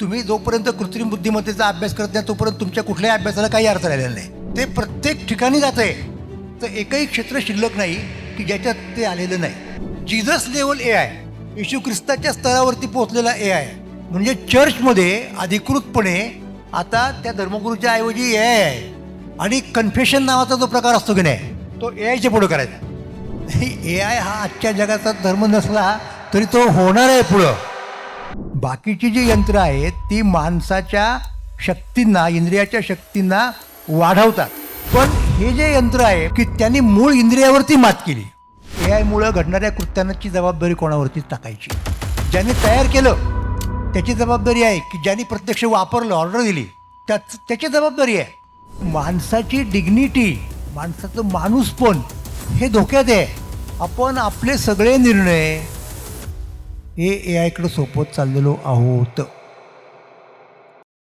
तुम्ही जोपर्यंत कृत्रिम बुद्धिमत्तेचा अभ्यास करत नाही तोपर्यंत तुमच्या कुठल्याही अभ्यासाला काही अर्थ राहिलेला नाही. ते प्रत्येक ठिकाणी जात आहे. तर एकही क्षेत्र शिल्लक नाही की ज्याच्यात ते आलेलं नाही. जीजस लेवल ए आय, येशू ख्रिस्ताच्या स्तरावरती पोहोचलेला ए आय, म्हणजे चर्चमध्ये अधिकृतपणे आता त्या धर्मगुरूच्या ऐवजी ए आय आहे. आणि कन्फेशन नावाचा जो प्रकार असतो की नाही, तो ए आयच्या पुढं करायचा. ए आय हा आजच्या जगाचा धर्म नसला तरी तो होणार आहे पुढं. बाकीची जी यंत्र आहेत ती माणसाच्या शक्तींना, इंद्रियाच्या शक्तींना वाढवतात. पण हे जे यंत्र आहे की त्यांनी मूळ इंद्रियावरती मात केली. ए आयमुळं घडणाऱ्या कृत्यांची जबाबदारी कोणावरतीच टाकायची. ज्यांनी तयार केलं त्याची जबाबदारी आहे, की ज्यांनी प्रत्यक्ष वापरलं, ऑर्डर दिली त्याची जबाबदारी आहे. माणसाची डिग्निटी, माणसाचं माणूसपण हे धोक्यात आहे. आपण आपले सगळे निर्णय हे ए आयकडे सोपवत चाललेलो आहोत.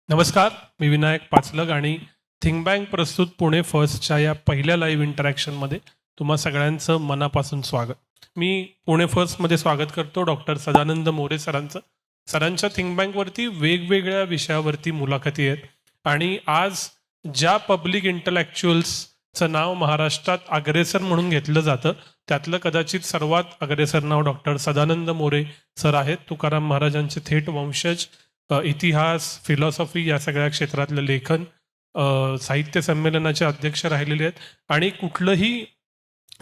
नमस्कार, मी विनायक पाचलग आणि थिंक बँक प्रस्तुत पुणे फर्स्टच्या या पहिल्या लाईव्ह इंटरॅक्शनमध्ये तुम्हा सगळ्यांचं मनापासून स्वागत. मी पुणे फर्स्टमध्ये स्वागत करतो डॉक्टर सदानंद मोरे सरांचं. सरांच्या थिंक बँकवरती वेगवेगळ्या विषयावरती मुलाखती आहेत आणि आज ज्या पब्लिक इंटलेक्च्युअल्सचं नाव महाराष्ट्रात अग्रेसर म्हणून घेतलं जातं त्यातलं कदाचित सर्वात अग्रेसर नाव डॉक्टर सदानंद मोरे सर आहेत. तुकाराम महाराजांचे थेट वंशज, इतिहास, फिलॉसॉफी या सगळ्या क्षेत्रातलं लेखन, साहित्य संमेलनाचे अध्यक्ष राहिलेले आहेत. आणि कुठलंही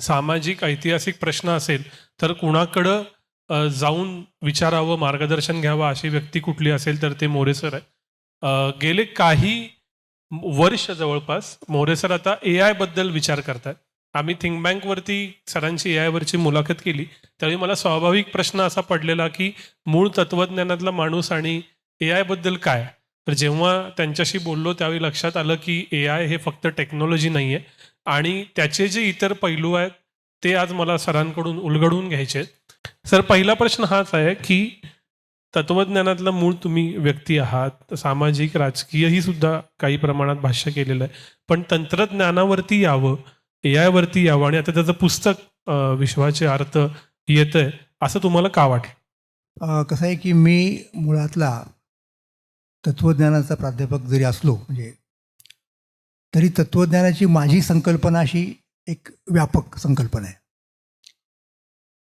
सामाजिक ऐतिहासिक प्रश्न असेल तर कुणाकडं जाऊन विचारावं, मार्गदर्शन घ्यावं अशी व्यक्ती कुठली असेल तर ते मोरे सर आहे. गेले काही वर्ष जवळपास मोरे सर आता ए आय बद्दल विचार करतात. आम्ही थिंक बँकवरती सरांची ए आयवरची मुलाखत केली त्यावेळी मला स्वाभाविक प्रश्न असा पडलेला की मूळ तत्वज्ञानातला माणूस आणि ए आय बद्दल काय. तर जेव्हा त्यांच्याशी बोललो त्यावेळी लक्षात आलं की ए आय हे फक्त टेक्नॉलॉजी नाही आहे आणि त्याचे जे इतर पैलू आहेत ते आज मला सरांकडून उलगडून घ्यायचे आहेत. सर, पहिला प्रश्न हाच आहे की तत्वज्ञानातलं मूळ तुम्ही व्यक्ती आहात, सामाजिक राजकीयही सुद्धा काही प्रमाणात भाष्य केलेलं आहे, पण तंत्रज्ञानावरती यावं, ए आयवरती यावं आणि आता त्याचं पुस्तक विश्वाचे अर्थ येतंय असं तुम्हाला का वाटलं? कसं आहे की मी मुळातला तत्त्वज्ञानाचा प्राध्यापक जरी असलो म्हणजे तरी तत्त्वज्ञानाची माझी संकल्पना अशी एक व्यापक संकल्पना आहे.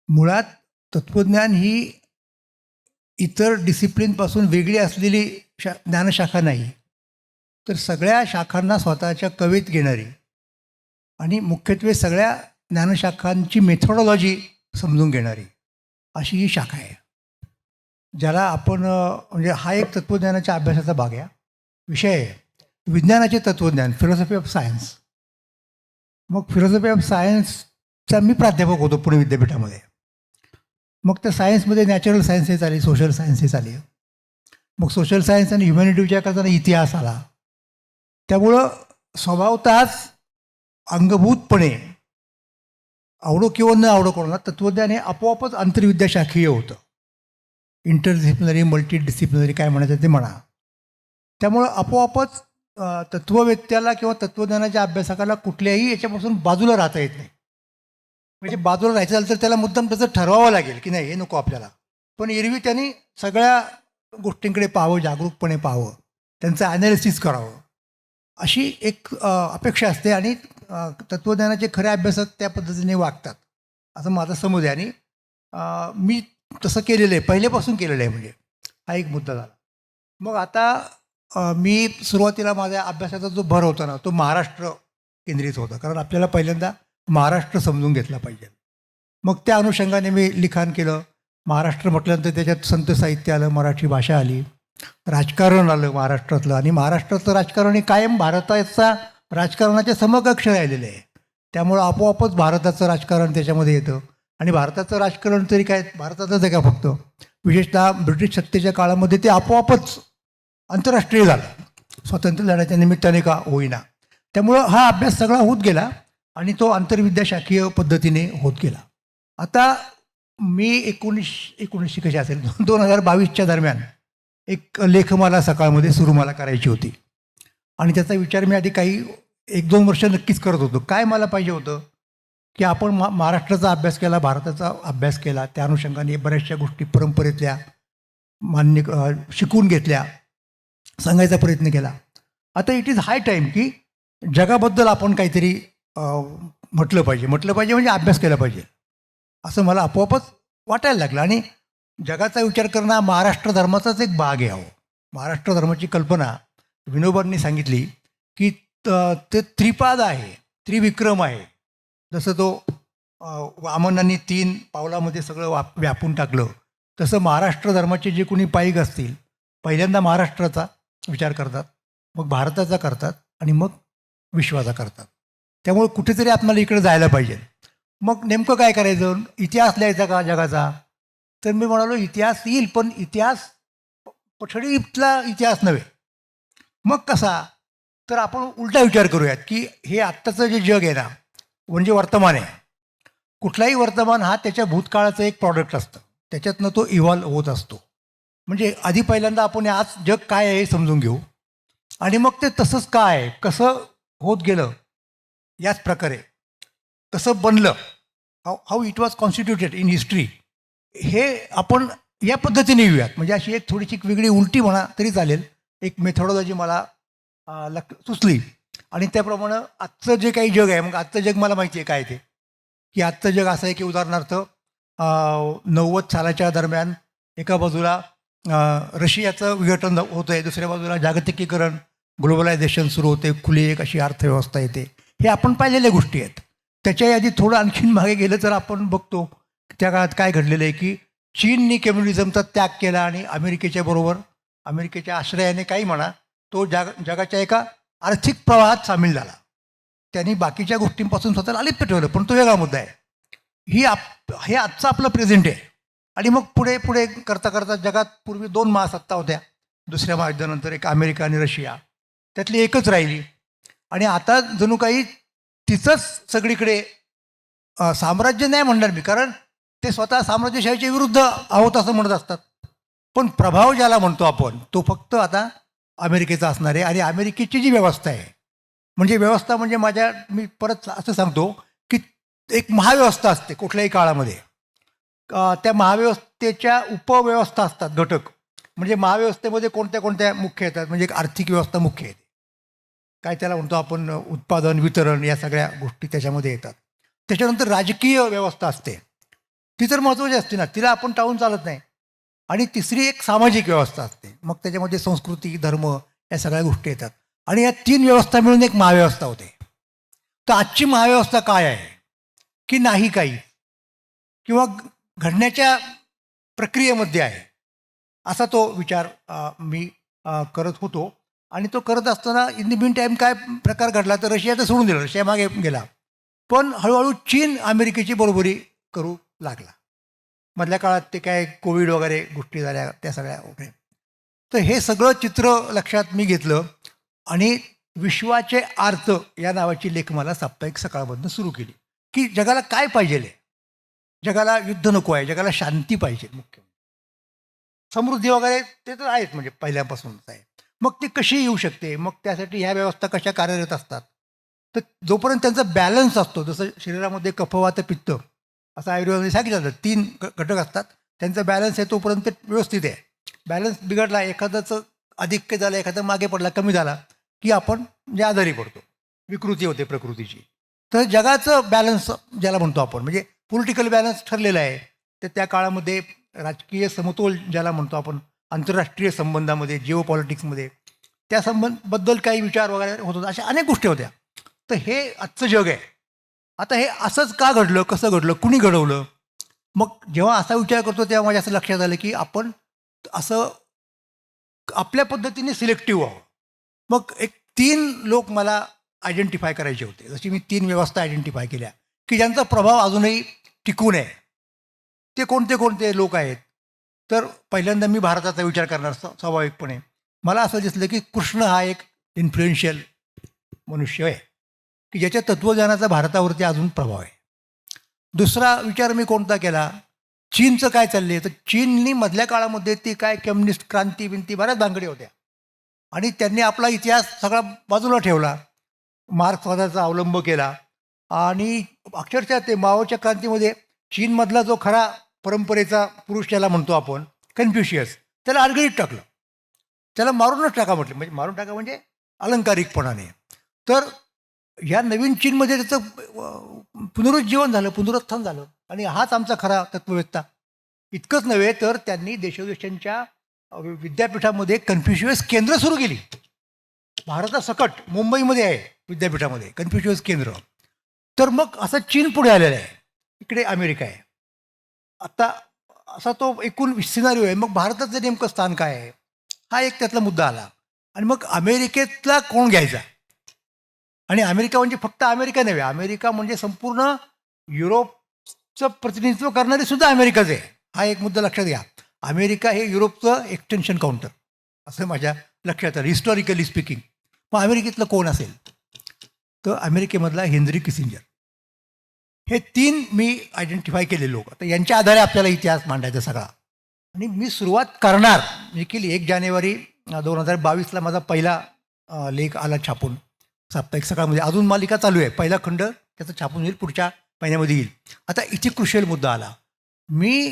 मुळात तत्त्वज्ञान ही इतर डिसिप्लिनपासून वेगळी असलेली ज्ञानशाखा नाही, तर सगळ्या शाखांना स्वतःच्या कवेत घेणारी आणि मुख्यत्वे सगळ्या ज्ञानशाखांची मेथोडॉलॉजी समजून घेणारी अशी ही शाखा आहे, ज्याला आपण म्हणजे हा एक तत्त्वज्ञानाच्या अभ्यासाचा भाग आहे. विषय आहे विज्ञानाचे तत्त्वज्ञान, फिलॉसॉफी ऑफ सायन्स. मग फिलॉसॉफी ऑफ सायन्सचा मी प्राध्यापक होतो पुणे विद्यापीठामध्ये. मग त्या सायन्समध्ये नॅचरल सायन्सेस आली, सोशल सायन्सेस आली. मग सोशल सायन्स आणि ह्युमॅनिटी विचार करताना इतिहास आला. त्यामुळं स्वभावतःच अंगभूतपणे आवडो किंवा न आवडो कोणाला तत्त्वज्ञान हे आपोआपच आंतरविद्याशाखीय होतं. इंटरडिसिप्लिनरी, मल्टीडिसिप्लिनरी काय म्हणायचं ते म्हणा. त्यामुळं आपोआपच तत्त्ववेत्याला किंवा तत्त्वज्ञानाच्या अभ्यासकाला कुठल्याही याच्यापासून बाजूला राहता येत नाही. म्हणजे बाजूला राहायचं झालं तर त्याला मुद्दाम त्याचं ठरवावं लागेल की नाही हे नको आपल्याला. पण एरवी त्यांनी सगळ्या गोष्टींकडे पाहावं, जागरूकपणे पाहावं, त्यांचं ॲनालिसिस करावं अशी एक अपेक्षा असते. आणि तत्त्वज्ञानाचे खरे अभ्यासक त्या पद्धतीने वागतात असं माझा समज आहे. आणि मी तसं केलेलं आहे, पहिल्यापासून केलेलं आहे. म्हणजे हा एक मुद्दा झाला. मग आता मी सुरुवातीला माझ्या अभ्यासाचा जो भर होता ना तो महाराष्ट्र केंद्रित होता, कारण आपल्याला पहिल्यांदा महाराष्ट्र समजून घेतला पाहिजे. मग त्या अनुषंगाने मी लिखाण केलं. महाराष्ट्र म्हटल्यानंतर त्याच्यात संत साहित्य आलं, मराठी भाषा आली, राजकारण आलं महाराष्ट्रातलं. आणि महाराष्ट्राचं राजकारण हे कायम भारताचा राजकारणाच्या समकक्ष राहिलेलं आहे. त्यामुळं आपोआपच भारताचं राजकारण त्याच्यामध्ये येतं. आणि भारताचं राजकारण तरी काय भारतातच आहे का फक्त, विशेषतः ब्रिटिश सत्तेच्या काळामध्ये ते आपोआपच आंतरराष्ट्रीय झालं, स्वातंत्र्य लढ्याच्या निमित्ताने का होईना. त्यामुळं हा अभ्यास सगळा होत गेला आणि तो आंतरविद्याशाखीय पद्धतीने होत गेला. आता मी 1900 कशी असेल 2022च्या दरम्यान एक लेखमाला सकाळमध्ये सुरू मला करायची होती. आणि त्याचा विचार मी आधी काही 1-2 वर्ष नक्कीच करत होतो. काय मला पाहिजे होतं की आपण महाराष्ट्राचा अभ्यास केला, भारताचा अभ्यास केला, त्या अनुषंगाने बऱ्याचशा गोष्टी परंपरेतल्या शिकवून घेतल्या, सांगायचा प्रयत्न केला. आता इट इज हाय टाईम की जगाबद्दल आपण काहीतरी म्हटलं पाहिजे म्हणजे अभ्यास केला पाहिजे असं मला आपोआपच वाटायला लागलं. आणि जगाचा विचार करणं हा महाराष्ट्र धर्माचाच एक भाग आहे. अहो, महाराष्ट्र धर्माची कल्पना विनोबांनी सांगितली की ते त्रिपाद आहे, त्रिविक्रम आहे. जसं तो वामनांनी 3 पावलामध्ये सगळं व्यापून टाकलं, तसं महाराष्ट्र धर्माचे जे कोणी पाईक असतील पहिल्यांदा महाराष्ट्राचा विचार करतात, मग भारताचा करतात आणि मग विश्वाचा करतात. त्यामुळे कुठेतरी आपल्याला इकडे जायला पाहिजे. मग नेमकं काय करायचं? इतिहास लिहायचा का जगाचा? तर मी म्हणालो इतिहास येईल, पण इतिहास पठडीतला इतिहास नव्हे. मग कसा? तर आपण उलटा विचार करूयात की हे आत्ताचं जे जग आहे ना, म्हणजे वर्तमान आहे. कुठलाही वर्तमान हा त्याच्या भूतकाळाचं एक प्रॉडक्ट असतं, त्याच्यातनं तो इव्हॉल्व होत असतो. म्हणजे आधी पहिल्यांदा आपण आज जग काय आहे हे समजून घेऊ आणि मग ते तसंच काय आहे, कसं होत गेलं, याच प्रकारे कसं बनलं, how it was constituted in history, हे आपण या पद्धतीने येऊयात. म्हणजे अशी एक थोडीशी वेगळी उलटी म्हणा तरी चालेल, एक मेथॉडॉलॉजी मला सुचली. आणि त्याप्रमाणे आजचं जे काही जग आहे, मग आजचं जग मला माहिती आहे काय ते, की आजचं जग असं आहे की उदाहरणार्थ 90 सालाच्या दरम्यान एका बाजूला रशियाचं विघटन होतं आहे, दुसऱ्या बाजूला जागतिकीकरण, ग्लोबलायझेशन सुरू होते, खुली एक अशी अर्थव्यवस्था येते. हे आपण पाहिलेल्या गोष्टी आहेत. त्याच्या आधी थोडं आणखीन मागे गेलं तर आपण बघतो त्या काळात काय घडलेलं आहे की चीननी कम्युनिझमचा त्याग केला आणि अमेरिकेच्या आश्रयाने काही म्हणा तो जगाच्या एका आर्थिक प्रवाहात सामील झाला. त्यांनी बाकीच्या गोष्टींपासून स्वतःला अलिप्त ठेवलं, पण तो वेगळा मुद्दा आहे. हे आजचं आपलं प्रेझेंट आहे. आणि मग पुढे पुढे करता करता जगात पूर्वी 2 महासत्ता होत्या दुसऱ्या महायुद्धानंतर, एक अमेरिका आणि रशिया, त्यातली एकच राहिली. आणि आता जणू काही तिचंच सगळीकडे साम्राज्य नाही म्हणणार मी, कारण ते स्वतः साम्राज्यशाहीच्या विरुद्ध आहोत असं म्हणत असतात, पण प्रभाव ज्याला म्हणतो आपण तो फक्त आता अमेरिकेचा असणार आहे. आणि अमेरिकेची जी व्यवस्था आहे, म्हणजे व्यवस्था म्हणजे मी परत असं सांगतो की एक महाव्यवस्था असते कुठल्याही काळामध्ये, त्या महाव्यवस्थेच्या उपव्यवस्था असतात, घटक. म्हणजे महाव्यवस्थेमध्ये कोणत्या कोणत्या मुख्य येतात, म्हणजे एक आर्थिक व्यवस्था मुख्य येते, काय त्याला म्हणतो आपण उत्पादन, वितरण, या सगळ्या गोष्टी त्याच्यामध्ये येतात. त्याच्यानंतर राजकीय व्यवस्था असते, ती तर महत्त्वाची असते ना, तिला आपण टाळून चालत नाही. आणि तिसरी एक सामाजिक व्यवस्था असते, मग त्याच्यामध्ये संस्कृती, धर्म, या सगळ्या गोष्टी येतात. आणि या 3 व्यवस्था मिळून एक महाव्यवस्था होते. तर आजची महाव्यवस्था काय आहे की नाही काही, किंवा घडण्याच्या प्रक्रियेमध्ये आहे, असा तो विचार मी करत होतो. आणि तो करत असताना इन द मीन टाईम काय प्रकार घडला, तर रशियाचं सोडून दिलं, रशिया मागे गेला, पण हळूहळू चीन अमेरिकेची बरोबरी करू लागला. मधल्या काळात ते काय कोविड वगैरे गोष्टी झाल्या, त्या सगळ्या वगैरे. तर हे सगळं चित्र लक्षात मी घेतलं आणि विश्वाचे आर्त या नावाची लेखमाला साप्ताहिक सकाळमधनं सुरू केली. की जगाला काय पाहिजे, जगाला युद्ध नको आहे, जगाला शांती पाहिजे, मुख्य समृद्धी वगैरे ते तर आहेच, म्हणजे पहिल्यापासूनच आहे. मग ती कशी येऊ शकते, मग त्यासाठी ह्या व्यवस्था कशा कार्यरत असतात. तर जोपर्यंत त्यांचा बॅलन्स असतो, जसं शरीरामध्ये कफ, वात, पित्त असं आयुर्वेदामध्ये सांगितलं जातं, 3 घटक असतात, त्यांचा बॅलन्स आहे तोपर्यंत व्यवस्थित आहे. बॅलन्स बिघडला, एखाद्याचं अधिक झालं, एखादा मागे पडला, कमी झाला की आपण म्हणजे आजारी पडतो, विकृती होते प्रकृतीची. तर जगाचं बॅलन्स ज्याला म्हणतो आपण, म्हणजे पॉलिटिकल बॅलन्स ठरलेलं आहे. तर त्या काळामध्ये राजकीय समतोल ज्याला म्हणतो आपण, आंतरराष्ट्रीय संबंधामध्ये, जिओ पॉलिटिक्समध्ये त्या बद्दल काही विचार वगैरे होत होते, अशा अनेक गोष्टी होत्या. तर हे आजचं जग आहे. आता हे असंच का घडलं, कसं घडलं, कुणी घडवलं? मग जेव्हा असा विचार करतो तेव्हा माझ्या असं लक्षात आलं की आपण असं आपल्या पद्धतीने सिलेक्टिव्ह आहोत. मग एक 3 लोक मला आयडेंटिफाय करायचे होते, जशी मी 3 व्यवस्था आयडेंटिफाय केल्या की ज्यांचा प्रभाव अजूनही टिकून आहे. ते कोणते कोणते लोक आहेत? तर पहिल्यांदा मी भारताचा विचार करणार स्वाभाविकपणे. मला असं दिसलं की कृष्ण हा एक इन्फ्लुएन्शियल मनुष्य आहे की ज्याच्या तत्त्वज्ञानाचा भारतावरती अजून प्रभाव आहे. दुसरा विचार मी कोणता केला, चीनचं काय चालले, तर चीननी मधल्या काळामध्ये ती काय कम्युनिस्ट क्रांती बिंती बऱ्याच भानगडी होत्या आणि त्यांनी आपला इतिहास सगळा बाजूला ठेवला, मार्क्सवादाचा अवलंब केला आणि अक्षरशः ते माओच्या क्रांतीमध्ये चीनमधला जो खरा परंपरेचा पुरुष ज्याला म्हणतो आपण, कन्फ्युशियस, त्याला अडगळीत टाकलं, त्याला मारूनच टाका म्हटलं, म्हणजे मारून टाका म्हणजे अलंकारिकपणाने. तर ह्या नवीन चीनमध्ये त्याचं पुनरुज्जीवन झालं, पुनरुत्थान झालं, आणि हाच आमचा खरा तत्ववेत्ता. इतकंच नव्हे तर त्यांनी देशोदेशांच्या विद्यापीठामध्ये कन्फ्युशियस केंद्र सुरू केली. भारतासकट मुंबईमध्ये आहे विद्यापीठामध्ये कन्फ्युशियस केंद्र. तर मग असं चीन पुढे आलेलं आहे, इकडे अमेरिका आहे. आता असा तो एकूण सिनारिओ आहे. मग भारताचं नेमकं स्थान काय आहे, हा एक त्यातला मुद्दा आला. आणि मग अमेरिकेतला कोण घ्यायचा, आणि अमेरिका म्हणजे फक्त अमेरिका नव्हे, अमेरिका म्हणजे संपूर्ण युरोपचं प्रतिनिधित्व करणारी सुद्धा अमेरिकाच आहे. हा एक मुद्दा लक्षात घ्या. अमेरिका हे युरोपचं एक्सटेन्शन काउंटर असं माझ्या लक्षात आलं, हिस्टॉरिकली स्पीकिंग. मग अमेरिकेतलं कोण असेल, तर अमेरिकेमधला हेनरी किसिंजर. हे 3 मी आयडेंटिफाय केले लोक. आता यांच्या आधारे आपल्याला इतिहास मांडायचा सगळा. आणि मी सुरुवात करणार मी केली 1 जानेवारी 2022ला माझा पहिला लेख आला छापून साप्ताहिक सकाळमध्ये. अजून मालिका चालू आहे, पहिला खंड त्याचा छापून येईल, पुढच्या महिन्यामध्ये येईल. आता इथे क्रुशियल मुद्दा आला. मी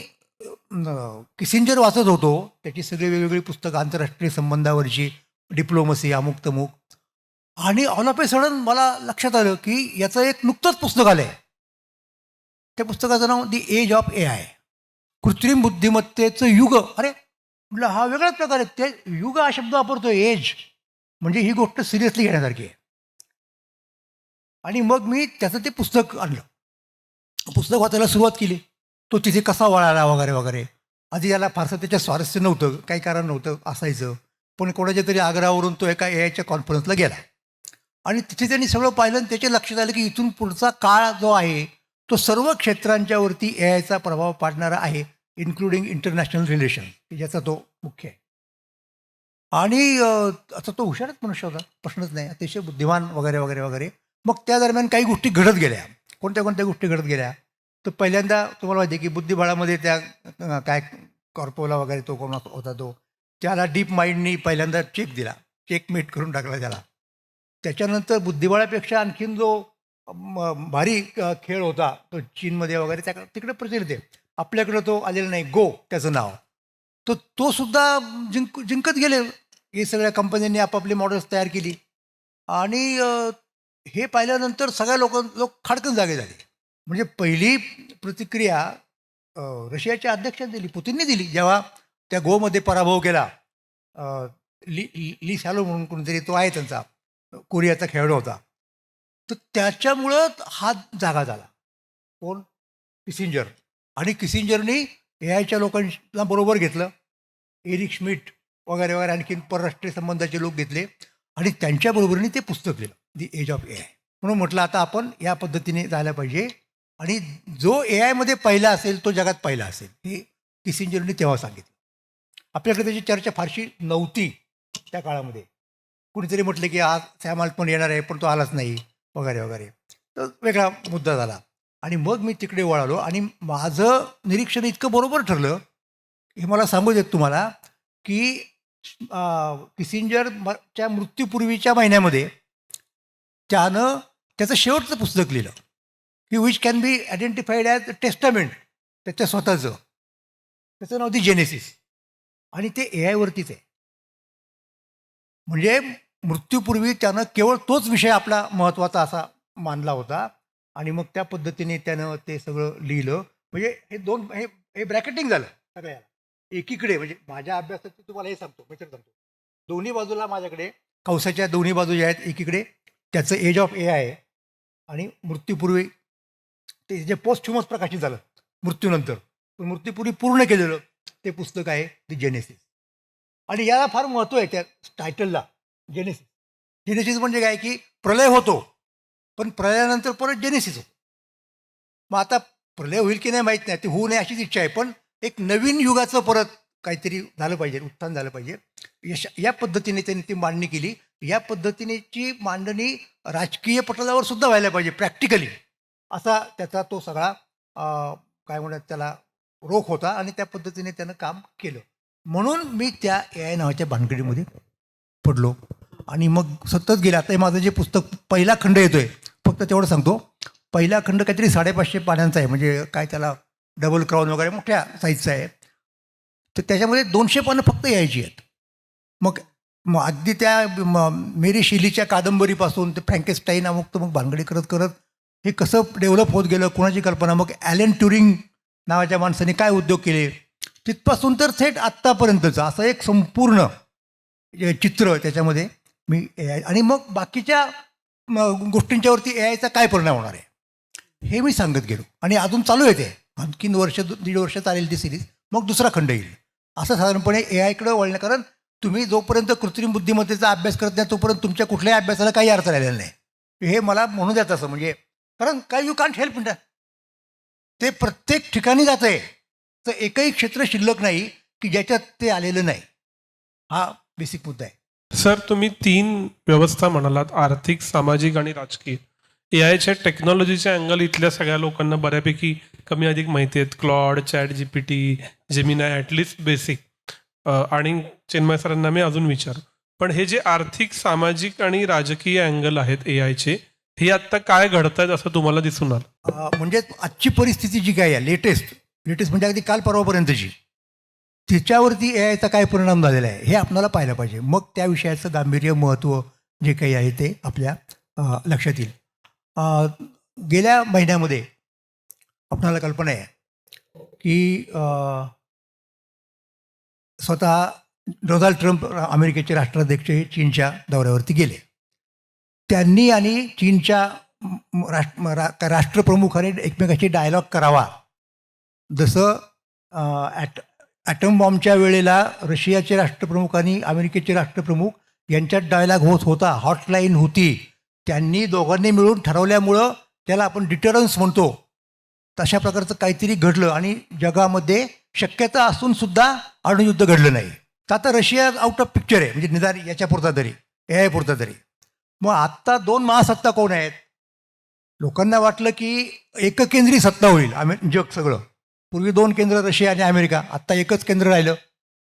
किसिंजर वाचत होतो, त्याची सगळी वेगवेगळी पुस्तकं, आंतरराष्ट्रीय संबंधावरची, डिप्लोमसी, अमुक तमुक, आणि ऑल ऑफ ए सडन मला लक्षात आलं की याचं एक नुकतंच पुस्तक आलं आहे. त्या पुस्तकाचं नाव दी एज ऑफ AI, कृत्रिम बुद्धिमत्तेचं युग. अरे म्हटलं हा वेगळाच प्रकार आहे. ते युग हा शब्द वापरतो, एज म्हणजे ही गोष्ट सिरियसली घेण्यासारखी आहे. आणि मग मी त्याचं ते पुस्तक आणलं, पुस्तक वाचायला सुरुवात केली. तो तिथे कसा वळाला वगैरे वगैरे. आधी याला फारसं त्याच्यात स्वारस्य नव्हतं, काही कारण नव्हतं असायचं. पण कोणाच्या तरी आग्रहावरून तो एका AIच्या कॉन्फरन्सला गेला, आणि तिथे त्यांनी सगळं पाहिलं, आणि त्याच्या लक्षात आलं की इथून पुढचा काळ जो आहे तो सर्व क्षेत्रांच्यावरती AIचा प्रभाव पाडणारा आहे, इन्क्लुडिंग इंटरनॅशनल रिलेशन, ज्याचा तो मुख्य आहे. आणि आता तो हुशारच मनुष्य होता, प्रश्नच नाही, अतिशय बुद्धिमान वगैरे वगैरे वगैरे. मग त्या दरम्यान काही गोष्टी घडत गेल्या. कोणत्या कोणत्या गोष्टी घडत गेल्या, तर पहिल्यांदा तुम्हाला माहिती आहे की बुद्धिबळामध्ये त्या काय कॉर्पोला वगैरे तो कोण होता, तो त्याला डीप माइंडनी पहिल्यांदा चेक दिला, चेकमेट करून टाकला त्याला. त्याच्यानंतर बुद्धिबळापेक्षा आणखीन जो भारी खेळ होता तो चीनमध्ये वगैरे त्या तिकडे प्रचलित आहे, आपल्याकडं तो आलेला नाही, गो त्याचं नाव. तर तो सुद्धा जिंकत गेले. हे सगळ्या कंपन्यांनी आपापली मॉडेल्स तयार केली. आणि हे पाहिल्यानंतर सगळ्या लोक खाडकन जागे झाले. म्हणजे पहिली प्रतिक्रिया रशियाच्या अध्यक्षांनी दिली, पुतीनने दिली, जेव्हा त्या गोमध्ये पराभव केला. ली सॅलो म्हणून कोणीतरी तो आहे त्यांचा, कोरियाचा खेळाडू होता. तर त्याच्यामुळं हा जागा झाला. कोण? किसिंजर. आणि किसिंजरनी AIच्या लोकांना बरोबर घेतलं, एरिक श्मिट वगैरे वगैरे, आणखीन परराष्ट्रीय संबंधाचे लोक घेतले, आणि त्यांच्या बरोबरीने ते पुस्तक लिहिलं, दी एज ऑफ AI. म्हणून म्हटलं आता आपण या पद्धतीने जायला पाहिजे, आणि जो AIमध्ये पहिला असेल तो जगात पहिला असेल, हे किसिंजरनी तेव्हा सांगितलं. आपल्याकडे त्याची चर्चा फारशी नव्हती त्या काळामध्ये. कुणीतरी म्हटलं की आज सॅम अल्टमन येणार आहे, पण तो आलाच नाही वगैरे वगैरे. तर वेगळा मुद्दा झाला. आणि मग मी तिकडे वळालो, आणि माझं निरीक्षण इतकं बरोबर ठरलं, हे मला सांगू देत तुम्हाला, की किसिंजरच्या मृत्यूपूर्वीच्या महिन्यामध्ये त्यानं त्याचं शेवटचं पुस्तक लिहिलं, की which can be identified as testament, त्याचं स्वतःचं. त्याचं नाव दी जेनेसिस, आणि ते AIवरतीच आहे. म्हणजे मृत्यूपूर्वी त्यानं केवळ तोच विषय आपला महत्त्वाचा असा मानला होता, आणि मग त्या पद्धतीने त्यानं ते सगळं लिहिलं. म्हणजे हे ब्रॅकेटिंग झालं सगळ्याला एकीकडे. म्हणजे माझ्या अभ्यासाचं तुम्हाला हे सांगतो, सांगतो, दोन्ही बाजूला माझ्याकडे कंसाच्या दोन्ही बाजू ज्या आहेत, एकीकडे त्याचं एज ऑफ AI आहे, आणि मृत्यूपूर्वी ते जे पोस्टह्युमस प्रकाशित झालं मृत्यूनंतर, पण मृत्यूपूर्वी पूर्ण केलेलं ते पुस्तक आहे दी जेनेसिस. आणि याला फार महत्त्व आहे त्या टायटलला, जेनेसिस. जेनेसिस म्हणजे काय, की प्रलय होतो, पण प्रलयानंतर परत जेनेसिस होतो. मग आता प्रलय होईल की नाही माहीत नाही, ते होऊ नये अशीच इच्छा आहे, पण एक नवीन युगाचं परत काहीतरी झालं पाहिजे, उत्थान झालं पाहिजे. या पद्धतीने त्यांनी ती मांडणी केली. या पद्धतीनेची मांडणी राजकीय पटलावर सुद्धा व्हायला पाहिजे, प्रॅक्टिकली, असा त्याचा तो सगळा काय म्हणतात त्याला रोख होता, आणि त्या पद्धतीने त्यानं काम केलं. म्हणून मी त्या AI नावाच्या भानगडीमध्ये पडलो, आणि मग सतत गेला. आता हे माझं जे पुस्तक पहिला खंड येतोय, फक्त तेवढं सांगतो, पहिला खंड काहीतरी 550 पानांचा आहे, म्हणजे काय त्याला डबल क्राऊन वगैरे मोठ्या साईजचा आहे. तर त्याच्यामध्ये 200 पानं फक्त यायची आहेत. मग मग अगदी त्या मेरी शेलीच्या कादंबरीपासून ते फ्रँकेस्टाईन अमुक तर मग भानगडी करत करत हे कसं डेव्हलप होत गेलं, कोणाची कल्पना. मग ॲलन ट्युरिंग नावाच्या माणसाने काय उद्योग केले, तिथपासून तर थेट आत्तापर्यंतचं असं एक संपूर्ण चित्र त्याच्यामध्ये मी AI आणि मग बाकीच्या गोष्टींच्यावरती AIचा काय परिणाम होणार आहे हे मी सांगत गेलो. आणि अजून चालू आहे ते, आणखीन वर्ष 1.5 वर्ष चालेल ती सिरीज, मग दुसरा खंड येईल. असं साधारणपणे AIकडे वळणं. कारण तुम्ही जोपर्यंत कृत्रिम बुद्धिमत्तेचा अभ्यास करत नाही तोपर्यंत तुमच्या कुठल्याही अभ्यासाला काही अर्थ राहिलेला नाही. हे मला म्हणू द्या तसं. म्हणजे कारण काय यू कांट हेल्प इंट, ते प्रत्येक ठिकाणी जात आहे. तर एकही क्षेत्र शिल्लक नाही की ज्याच्यात ते आलेलं नाही. हा बेसिक मुद्दा आहे. सर, तुम्ही 3 व्यवस्था म्हणालात, आर्थिक, सामाजिक आणि राजकीय. AIच्या टेक्नॉलॉजीच्या अँगल इथल्या सगळ्या लोकांना बऱ्यापैकी कमी अधिक माहिती आहेत. Claude, chat GPT, Gemini, at least basic. आणि चिन्मय सरांना मी अजून विचारू. पण हे जे आर्थिक, सामाजिक आणि राजकीय अँगल आहेत AIचे, हे आत्ता काय घडत आहेत असं तुम्हाला दिसून आलं? म्हणजे आजची परिस्थिती जी काय आहे, लेटेस्ट म्हणजे अगदी काल परवापर्यंतची, त्याच्यावरती AIचा काय परिणाम झालेला आहे हे आपल्याला पाहायला पाहिजे. मग त्या विषयाचं गांभीर्य, महत्त्व जे काही आहे ते आपल्या लक्षात येईल. गेल्या महिन्यामध्ये आपल्याला कल्पना आहे की स्वतः डोनाल्ड ट्रम्प अमेरिकेचे राष्ट्राध्यक्ष हे चीनच्या दौऱ्यावरती गेले. त्यांनी आणि चीनच्या राष्ट्रप्रमुखांनी एकमेकाशी डायलॉग करावा. जसं ॲटम बॉम्बच्या वेळेला रशियाचे राष्ट्रप्रमुख आणि अमेरिकेचे राष्ट्रप्रमुख यांच्यात डायलॉग होत होता, हॉटलाईन होती, त्यांनी दोघांनी मिळून ठरवल्यामुळं त्याला आपण डिटरन्स म्हणतो, तशा प्रकारचं काहीतरी घडलं आणि जगामध्ये शक्यता असून सुद्धा अणुयुद्ध घडलं नाही. तर आता रशिया आउट ऑफ पिक्चर आहे, म्हणजे निदान याच्यापुरता तरी, AI पुरता तरी. मग आत्ता 2 महासत्ता कोण आहेत? लोकांना वाटलं की एककेंद्री सत्ता होईल जग सगळं. पूर्वी 2 केंद्र रशिया आणि अमेरिका, आत्ता एकच केंद्र राहिलं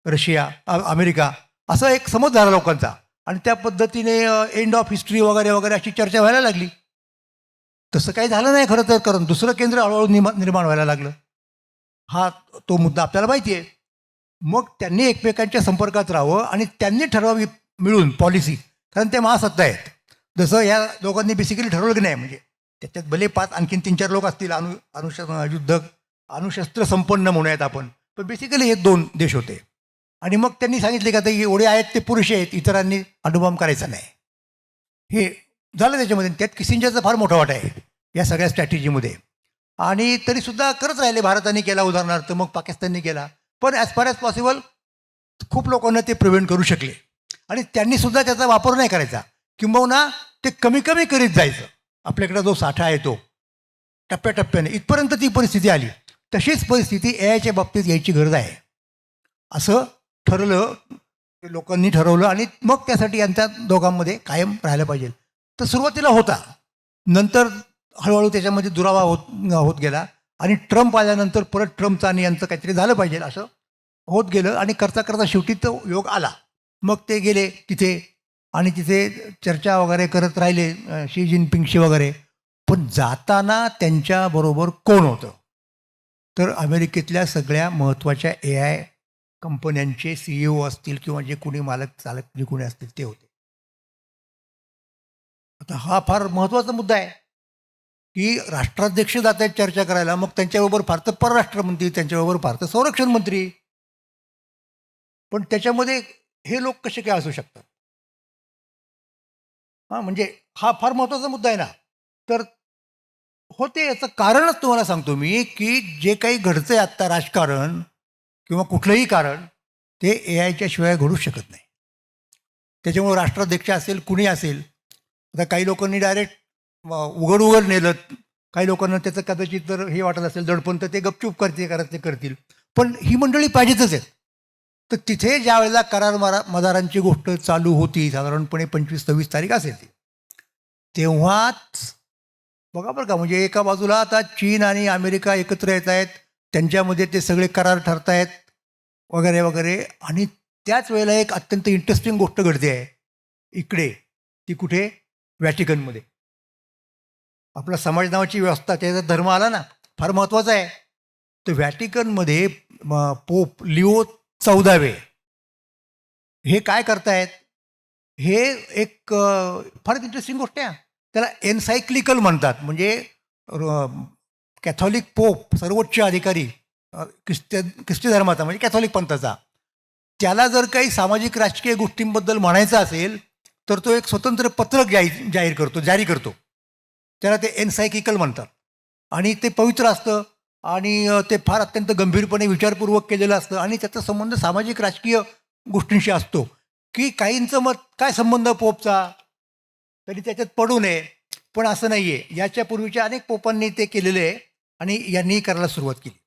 रशिया अमेरिका, असा एक समज झाला लोकांचा. आणि त्या पद्धतीने एंड ऑफ हिस्ट्री वगैरे वगैरे अशी चर्चा व्हायला लागली. तसं काही झालं नाही खरं तर, कारण दुसरं केंद्र हळूहळू निर्माण व्हायला लागलं. हा तो मुद्दा आपल्याला माहिती आहे. मग त्यांनी एकमेकांच्या संपर्कात राहावं आणि त्यांनी ठरवावी मिळून पॉलिसी, कारण ते महासत्ता आहेत. जसं या दोघांनी बेसिकली ठरवलं की नाही, म्हणजे त्याच्यात भले 5 आणखीन 3-4 लोक असतील, अणुशस्त्र संपन्न म्हणूयात आपण, पण बेसिकली हे 2 देश होते. आणि मग त्यांनी सांगितले का आता एवढे आहेत ते पुरुष आहेत, इतरांनी अणुबॉम्ब करायचा नाही. हे झालं त्याच्यामध्ये. त्यात किसिंजरचा फार मोठा वाटा आहे या सगळ्या स्ट्रॅटेजीमध्ये. आणि तरीसुद्धा करत राहिले. भारताने केला उदाहरणार्थ, मग पाकिस्तानने केला. पण ॲज फार ॲज पॉसिबल खूप लोकांना ते प्रिव्हेंट करू शकले. आणि त्यांनीसुद्धा त्याचा वापर नाही करायचा, किंबहुना ते कमी कमी करीत जायचं. आपल्याकडे जो साठा आहे तो टप्प्याटप्प्याने इथपर्यंत ती परिस्थिती आली. तशीच परिस्थिती AIच्या बाबतीत यायची गरज आहे असं ठरलं, लोकांनी ठरवलं. आणि मग त्यासाठी यांच्या दोघांमध्ये कायम राहायला पाहिजे. तर सुरुवातीला होता, नंतर हळूहळू त्याच्यामध्ये दुरावा होत गेला. आणि ट्रम्प आल्यानंतर परत ट्रम्पचं आणि यांचं काहीतरी झालं पाहिजे असं होत गेलं. आणि करता करता शेवटी तो योग आला. मग ते गेले तिथे आणि तिथे चर्चा वगैरे करत राहिले शी जिनपिंगशी वगैरे. पण जाताना त्यांच्याबरोबर कोण होतं? तर अमेरिकेतल्या सगळ्या महत्त्वाच्या AI कंपन्यांचे CEO असतील किंवा जे कोणी मालक चालक जे कोणी असतील ते होते. आता हा फार महत्त्वाचा मुद्दा आहे की राष्ट्राध्यक्ष जात आहेत चर्चा करायला, मग त्यांच्याबरोबर फार तर परराष्ट्रमंत्री, त्यांच्याबरोबर फार तर संरक्षण मंत्री. पण त्याच्यामध्ये हे लोक कसे काय असू शकतात? म्हणजे हा फार महत्त्वाचा मुद्दा आहे ना. तर होते, याचं कारणच तुम्हाला सांगतो मी, की जे काही घडतंय आत्ता राजकारण किंवा कुठलंही कारण, ते AIच्या शिवाय घडूच शकत नाही. त्याच्यामुळे राष्ट्राध्यक्ष असेल, कुणी असेल, आता काही लोकांनी डायरेक्ट उघड नेलं, काही लोकांना त्याचं कदाचित जर हे वाटत असेल दडपण, तर ते गपचूप करतील. पण ही मंडळी पाहिजेतच आहेत. तर तिथे ज्या वेळेला करार मदारांची गोष्ट चालू होती, साधारणपणे 25-26 तारीख असेल ती, तेव्हाच बघा बरं का, म्हणजे एका बाजूला आता चीन आणि अमेरिका एकत्र येत आहेत, त्यांच्यामध्ये ते सगळे करार ठरत आहेत वगैरे वगैरे. आणि त्याच वेळेला एक अत्यंत इंटरेस्टिंग गोष्ट घडते आहे इकडे. ती कुठे? व्हॅटिकनमध्ये. आपला समाज नावाची व्यवस्था, त्याचा धर्म आला ना, फार महत्त्वाचा आहे. तर व्हॅटिकनमध्ये पोप लिओ 14वे हे काय करतायत, हे एक फारच इंटरेस्टिंग गोष्ट आहे. त्याला एन्सायक्लिकल म्हणतात. म्हणजे कॅथॉलिक पोप, सर्वोच्च अधिकारी ख्रिस्ती धर्माचा म्हणजे कॅथॉलिक पंथाचा, त्याला जर काही सामाजिक राजकीय गोष्टींबद्दल म्हणायचं असेल तर तो एक स्वतंत्र पत्रक जारी करतो. त्याला ते एन्सायक्लिकल म्हणतात. आणि ते पवित्र असतं आणि ते फार अत्यंत गंभीरपणे विचारपूर्वक केलेलं असतं आणि त्याचा संबंध सामाजिक राजकीय गोष्टींशी असतो. की काहींचं मत, काय संबंध पोपचा, तरी त्याच्यात पडू नये. पण असं नाही आहे. याच्या पूर्वीच्या अनेक पोपांनी ते केलेलं आहे आणि यांनी करायला सुरुवात केली.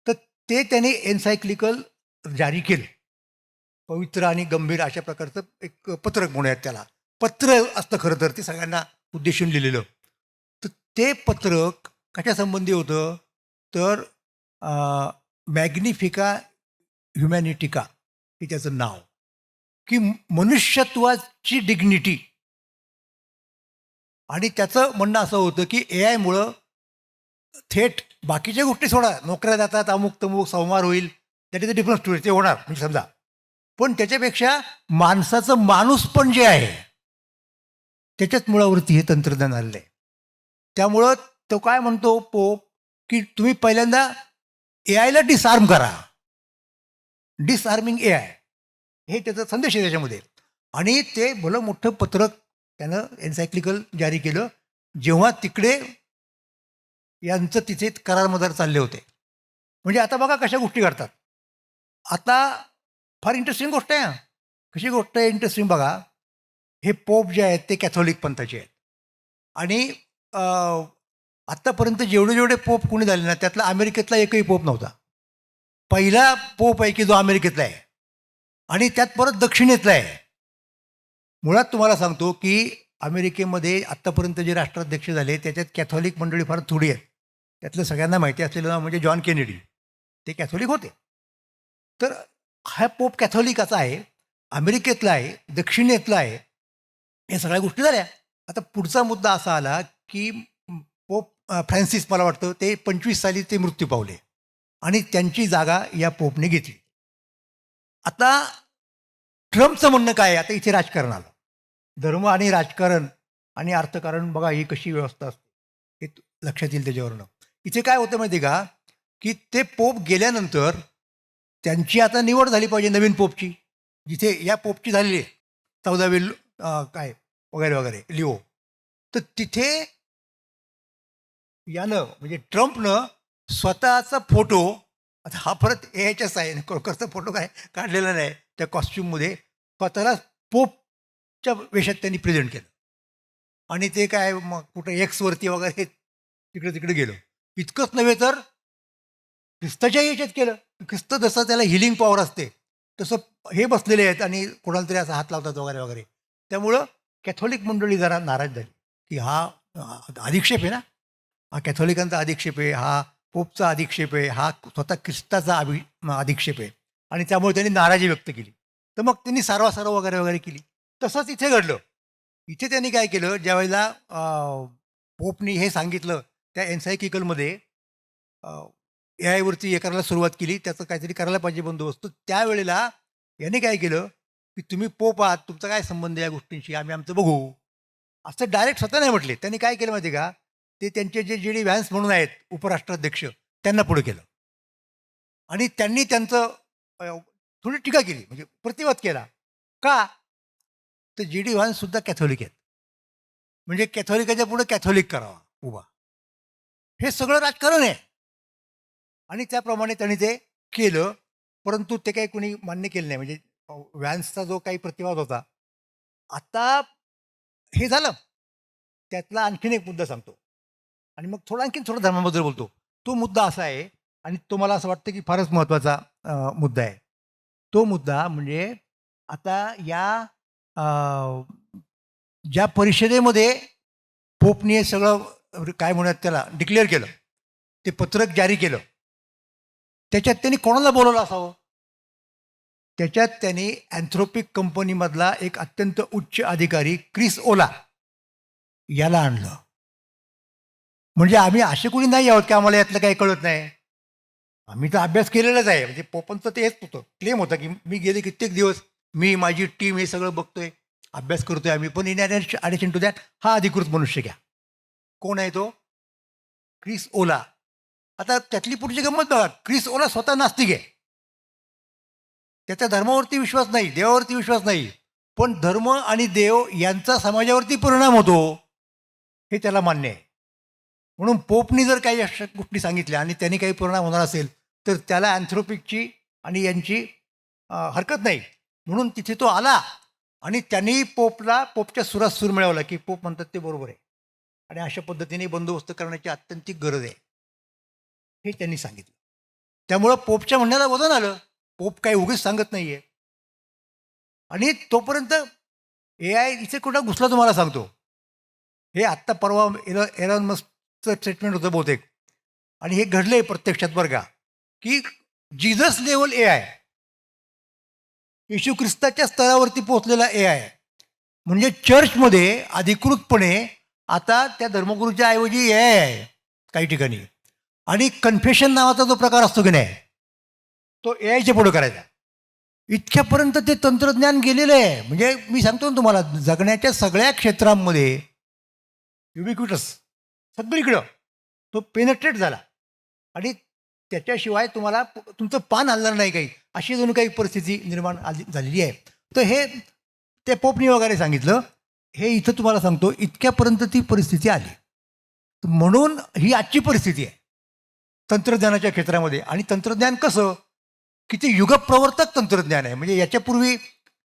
तर ते त्यांनी एन्सायक्लिकल जारी केलं. पवित्र आणि गंभीर अशा प्रकारचं एक पत्रक म्हणूयात त्याला. पत्र असतं खरं तर, ते सगळ्यांना उद्देशून लिहिलेलं. तर ते पत्रक कशासंबंधी होतं तर मॅग्निफिका ह्युमॅनिटिका हे त्याचं नाव. की मनुष्यत्वाची डिग्निटी. आणि त्याचं म्हणणं असं होतं की AI मुळं थेट बाकीच्या गोष्टी सोडा, नोकऱ्या जातात, अमुक तमुक संवार होईल, त्याची तर डिफरन्स स्टोरी ते होणार म्हणजे समजा. पण त्याच्यापेक्षा माणसाचं माणूसपण जे आहे त्याच्याच मुळावरती हे तंत्रज्ञान आलेलं आहे. त्यामुळं तो काय म्हणतो पोप, की तुम्ही पहिल्यांदा AIला डिसआर्म करा. डिसआर्मिंग AI हे त्याचा संदेश आहे त्याच्यामध्ये. आणि ते भलं मोठं पत्रक त्यानं एन्सायक्लिकल जारी केलं जेव्हा तिकडे यांचं तिथे करार मदार चालले होते. म्हणजे आता बघा कशा गोष्टी घडतात. आता फार इंटरेस्टिंग गोष्ट आहे. कशी गोष्ट आहे इंटरेस्टिंग बघा. हे पोप जे आहेत ते कॅथॉलिक पंथाचे आहेत. आणि आत्तापर्यंत जेवढे पोप कोणी झाले ना, त्यातला अमेरिकेतला एकही पोप नव्हता. पहिला पोप आहे की जो अमेरिकेतला आहे आणि त्यात परत दक्षिणेतला आहे. मुळात तुम्हाला सांगतो की अमेरिकेमध्ये आत्तापर्यंत जे राष्ट्राध्यक्ष झाले त्याच्यात कॅथॉलिक मंडळी फार थोडी आहेत. त्यातलं सगळ्यांना माहिती असलेलं नाव म्हणजे जॉन केनेडी. ते कॅथॉलिक होते. तर हा पोप कॅथॉलिकाचा आहे, अमेरिकेतला आहे, दक्षिणेतला आहे. या सगळ्या गोष्टी झाल्या. आता पुढचा मुद्दा असा आला की पोप फ्रान्सिस, मला वाटतं ते 25 साली ते मृत्यू पावले आणि त्यांची जागा या पोपने घेतली. आता ट्रम्पचं म्हणणं काय आहे, आता इथे राजकारण आलं. धर्म आणि राजकारण आणि अर्थकारण बघा ही कशी व्यवस्था असते हे लक्षात येईल त्याच्यावरनं. इथे काय होतं माहिती का, की ते पोप गेल्यानंतर त्यांची आता निवड झाली पाहिजे नवीन पोपची. जिथे या पोपची झालेली आहे 14वे काय वगैरे वगैरे लिओ. तर तिथे यानं म्हणजे ट्रम्पनं स्वतःचा फोटो, आता हा परत AIच्याच आहे, खरोखरचा फोटो काय काढलेला नाही, त्या कॉस्ट्युममध्ये स्वतःला पोपच्या वेशात त्यांनी प्रेझेंट केलं. आणि ते काय मग कुठं एक्सवरती वगैरे तिकडे तिकडे गेलं. इतकंच नव्हे तर ख्रिस्ताच्या याच्यात केलं. ख्रिस्त जसं त्याला हिलिंग पॉवर असते तसं हे बसलेले आहेत आणि कोणाला तरी असा हात लावतात वगैरे वगैरे. त्यामुळं कॅथॉलिक मंडळी जरा नाराज झाली की हा अधिक्षेप आहे ना, हा कॅथॉलिकांचा अधिक्षेप आहे, हा पोपचा अधिक्षेप आहे, हा स्वतः ख्रिस्ताचा अधिक्षेप आहे. आणि त्यामुळे त्यांनी नाराजी व्यक्त केली. तर मग त्यांनी सारवासारव वगैरे वगैरे केली. तसंच इथे घडलं. इथे त्यांनी काय केलं, ज्यावेळेला पोपनी हे सांगितलं त्या एन्सायक्लिकलमध्ये AIवरती हे करायला सुरुवात केली, त्याचं काहीतरी करायला पाहिजे बंदोबस्त. त्यावेळेला यांनी काय केलं की तुम्ही पोप आहात, तुमचा काय संबंध या गोष्टींशी, आम्ही आमचं बघू, असं डायरेक्ट स्वतः नाही म्हटले. त्यांनी काय केलं माहिती का, ते त्यांचे जे JD व्हॅन्स म्हणून आहेत उपराष्ट्राध्यक्ष, त्यांना पुढे केलं आणि त्यांनी त्यांचं थोडी टीका केली, म्हणजे प्रतिवाद केला. का तर JD व्हॅन्ससुद्धा कॅथॉलिक आहेत. म्हणजे कॅथॉलिकाच्या पुढे कॅथॉलिक करावा उभा. हे सगळं राजकारण आहे. आणि त्याप्रमाणे त्यांनी ते केलं. परंतु ते काही कोणी मान्य केलं नाही. म्हणजे व्हॅन्सचा जो काही प्रतिवाद होता. आता हे झालं. त्यातला आणखीन एक मुद्दा सांगतो आणि मग आणखीन थोडं धर्माबद्दल बोलतो. तो मुद्दा असा आहे आणि तो मला असं वाटतं की फारच महत्त्वाचा मुद्दा आहे. तो मुद्दा म्हणजे आता या ज्या परिषदेमध्ये पोपने सगळं काय म्हणूयात त्याला डिक्लेअर केलं, ते पत्रक जारी केलं, त्याच्यात त्यांनी कोणाला बोलवलं असावं? त्याच्यात त्यांनी अँथ्रोपिक कंपनीमधला एक अत्यंत उच्च अधिकारी क्रिस ओला याला आणलं. म्हणजे आम्ही असे कोणी नाही आहोत की आम्हाला यातलं काही कळत नाही. आम्ही तर अभ्यास केलेलाच आहे. म्हणजे पोपांचं ते हेच होतं, क्लेम होता की मी गेले कित्येक दिवस मी माझी टीम हे सगळं बघतोय, अभ्यास करतोय आम्ही. पण इन ॲडिशन टू दॅट हा अधिकृत मनुष्य घ्या. कोण आहे तो? क्रिस ओला. आता त्यातली पुढची गंमत बघा, क्रिस ओला स्वतः नास्तिक आहे. त्याच्या धर्मावरती विश्वास नाही, देवावरती विश्वास नाही. पण धर्म आणि देव यांचा समाजावरती परिणाम होतो हे त्याला मान्य आहे. म्हणून पोपनी जर काही अशा गोष्टी सांगितल्या आणि त्यांनी काही परिणाम होणार असेल तर त्याला अँथ्रोपिकची आणि यांची हरकत नाही. म्हणून तिथे तो आला आणि त्यांनी पोपच्या सुरात सूर मिळवला की पोप म्हणतात ते बरोबर आहे आणि अशा पद्धतीने बंदोबस्त करण्याची अत्यंतिक गरज आहे हे त्यांनी सांगितलं. त्यामुळं पोपच्या म्हणण्याला वजन आलं. पोप काही उगीच सांगत नाही आहे. आणि तोपर्यंत AI इथे कुठं घुसला तुम्हाला सांगतो. हे आत्ता परवा एलॉन मस्कचं स्टेटमेंट होतं बहुतेक आणि हे घडलंय प्रत्यक्षात बरं का, की जीझस लेवल AI, येशू ख्रिस्ताच्या स्तरावरती पोहोचलेला AI म्हणजे चर्चमध्ये अधिकृतपणे आता त्या धर्मगुरूच्या ऐवजी AI आहे काही ठिकाणी. आणि कन्फेशन नावाचा जो प्रकार असतो की नाही तो AIच्या पुढे करायचा. इतक्यापर्यंत ते तंत्रज्ञान गेलेलं आहे. म्हणजे मी सांगतो ना तुम्हाला, जगण्याच्या सगळ्या क्षेत्रांमध्ये युबिक्विटस सगळीकडं तो पेनेट्रेट झाला आणि त्याच्याशिवाय तुम्हाला तुमचं पान हलणार नाही काही, अशी जणू काही परिस्थिती निर्माण झालेली आहे. तर हे ते पोपनी वगैरे सांगितलं. हे इथं तुम्हाला सांगतो इतक्यापर्यंत ती परिस्थिती आली. म्हणून ही आजची परिस्थिती आहे तंत्रज्ञानाच्या क्षेत्रामध्ये. आणि तंत्रज्ञान कसं की ते युगप्रवर्तक तंत्रज्ञान आहे. म्हणजे याच्यापूर्वी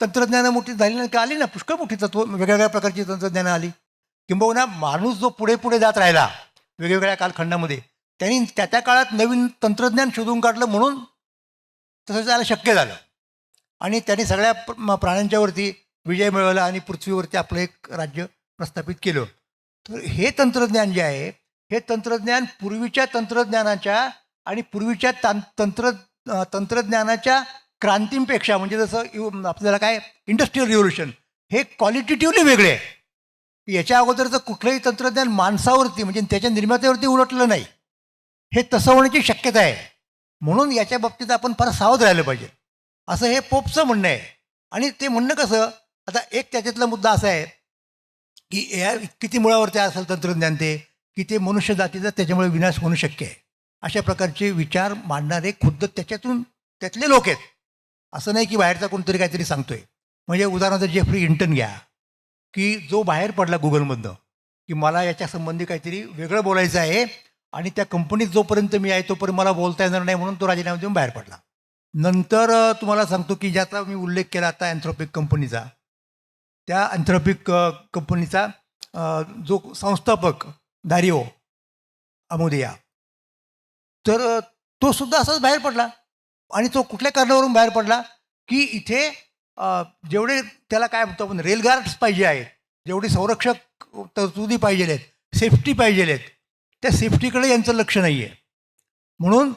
तंत्रज्ञानं मोठी झाली नाही का, आली ना पुष्कळ मोठी तत्व, वेगवेगळ्या प्रकारची तंत्रज्ञानं आली. किंबहुना माणूस जो पुढे पुढे जात राहिला वेगवेगळ्या कालखंडामध्ये, त्यांनी त्या काळात नवीन तंत्रज्ञान शोधून काढलं म्हणून तसं त्याला शक्य झालं आणि त्यांनी सगळ्या प्राण्यांच्यावरती विजय मिळवला आणि पृथ्वीवरती आपलं एक राज्य प्रस्थापित केलं. तर हे तंत्रज्ञान जे आहे हे तंत्रज्ञान पूर्वीच्या तंत्रज्ञानाच्या आणि पूर्वीच्या तंत्रज्ञानाच्या क्रांतींपेक्षा, म्हणजे जसं आपल्याला काय इंडस्ट्रियल रिव्होल्युशन, हे क्वालिटेटिव्हली वेगळे आहे. याच्या अगोदरचं कुठलंही तंत्रज्ञान माणसावरती म्हणजे त्याच्या निर्मात्यावरती उलटलं नाही. हे तसं होण्याची शक्यता आहे. म्हणून याच्या बाबतीत आपण फार सावध राहिलं पाहिजे असं हे पोपचं म्हणणं आहे. आणि ते म्हणणं कसं, आता एक त्याच्यातला मुद्दा असा आहे की AI किती मुळावरती असेल तंत्रज्ञान ते की ते मनुष्य जातीचा त्याच्यामुळे विनाश होणं शक्य आहे, अशा प्रकारचे विचार मांडणारे खुद्द त्यातले लोक आहेत. असं नाही की बाहेरचा कोणतरी काहीतरी सांगतोय. म्हणजे उदाहरणार्थ जेफ्री हिंटन घ्या, की जो बाहेर पडला गुगलमधनं की मला याच्यासंबंधी काहीतरी वेगळं बोलायचं आहे आणि त्या कंपनीत जोपर्यंत मी आहे तोपर्यंत मला बोलता येणार नाही म्हणून तो राजीनामा देऊन बाहेर पडला. नंतर तुम्हाला सांगतो की ज्याचा मी उल्लेख केला आता अँथ्रोपिक कंपनीचा, त्या अँथ्रोपिक कंपनीचा जो संस्थापक दारिओ अमोदिया, तर तो सुद्धा असाच बाहेर पडला. आणि तो कुठल्या कारणावरून बाहेर पडला की इथे जेवढे त्याला काय म्हणतो आपण रेलगार्ड्स पाहिजे आहेत, जेवढे संरक्षक तरतुदी पाहिजे आहेत, सेफ्टी पाहिजे आहेत, त्या सेफ्टीकडे यांचं लक्ष नाही आहे. म्हणून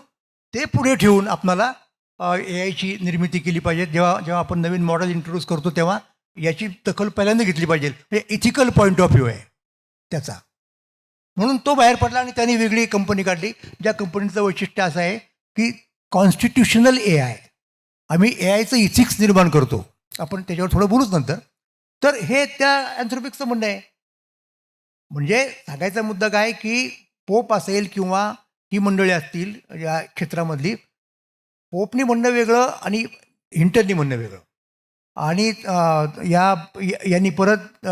ते पुढे ठेवून आपणाला AIची निर्मिती केली पाहिजे. जेव्हा आपण नवीन मॉडेल इंट्रोड्यूस करतो तेव्हा याची दखल पहिल्यांदा घेतली पाहिजे. म्हणजे इथिकल पॉईंट ऑफ व्ह्यू आहे त्याचा. म्हणून तो बाहेर पडला आणि त्यांनी वेगळी कंपनी काढली, ज्या कंपनीचं वैशिष्ट्य असं आहे की कॉन्स्टिट्युशनल AI. आम्ही AIचं इथिक्स निर्माण करतो, आपण त्याच्यावर थोडं बोलूच नंतर. तर हे त्या अँथ्रोपिकचं म्हणणं आहे. म्हणजे सांगायचा मुद्दा काय की पोप असेल किंवा ही मंडळी असतील या क्षेत्रामधली, पोपनी म्हणणं वेगळं आणि हिंटननी म्हणणं वेगळं. आणि यांनी परत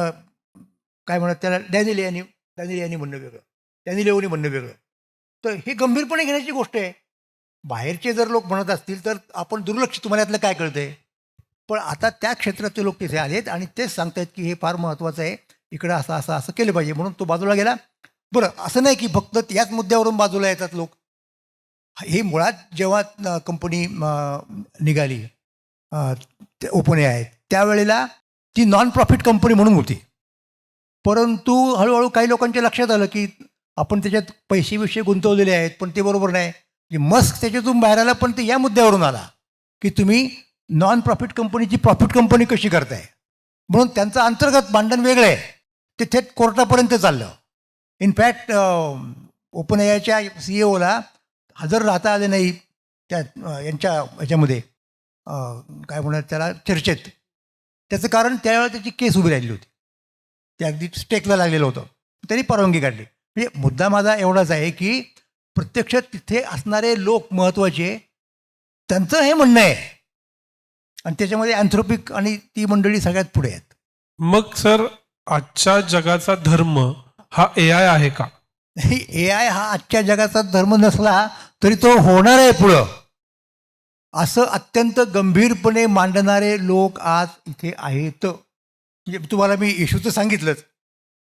काय म्हणत त्याला डॅनिलियानी म्हणणं वेगळं, डॅनिलिओनी म्हणणं वेगळं. तर हे गंभीरपणे घेण्याची गोष्ट आहे. बाहेरचे जर लोक म्हणत असतील तर आपण दुर्लक्ष, तुम्हाला यातलं काय कळतंय. पण आता त्या क्षेत्रातले लोक तिथे आलेत आणि तेच सांगतायत की हे फार महत्त्वाचं आहे, इकडं असं असं असं केलं पाहिजे, म्हणून तो बाजूला गेला. बरं, असं नाही की फक्त याच मुद्द्यावरून बाजूला येतात लोक. हे मुळात जेव्हा कंपनी निघाली ओपन AI, त्यावेळेला ती नॉन प्रॉफिट कंपनी म्हणून होती. परंतु हळूहळू काही लोकांच्या लक्षात आलं की आपण त्याच्यात पैसे गुंतवलेले आहेत, पण ते बरोबर नाही. मस्क त्याच्यातून बाहेर आला, पण ते या मुद्द्यावरून आला की तुम्ही नॉन प्रॉफिट कंपनीची प्रॉफिट कंपनी कशी करताय. म्हणून त्यांचं अंतर्गत भांडण वेगळं आहे, ते थेट कोर्टापर्यंत चाललं. इनफॅक्ट ओपन AIच्या CEOला हजर राहता आले नाही त्या यांच्या ह्याच्यामध्ये काय म्हणतात त्याला चर्चेत. त्याचं कारण त्यावेळेला त्याची केस उभी राहिली होती, ते अगदी स्टेकला लागलेलं होतं, त्यांनी परवानगी काढली. म्हणजे मुद्दा माझा एवढाच आहे की प्रत्यक्ष तिथे असणारे लोक महत्त्वाचे, त्यांचं हे म्हणणं आहे आणि त्याच्यामध्ये अँथ्रोपिक आणि ती मंडळी सगळ्यात पुढे आहेत. मग सर, आजच्या जगाचा धर्म हा AI आहे का? AI हा आजच्या जगाचा धर्म नसला तरी तो होणार आहे पुढं, असं अत्यंत गंभीरपणे मांडणारे लोक आज इथे आहेत. म्हणजे तुम्हाला मी येशूचं सांगितलंच,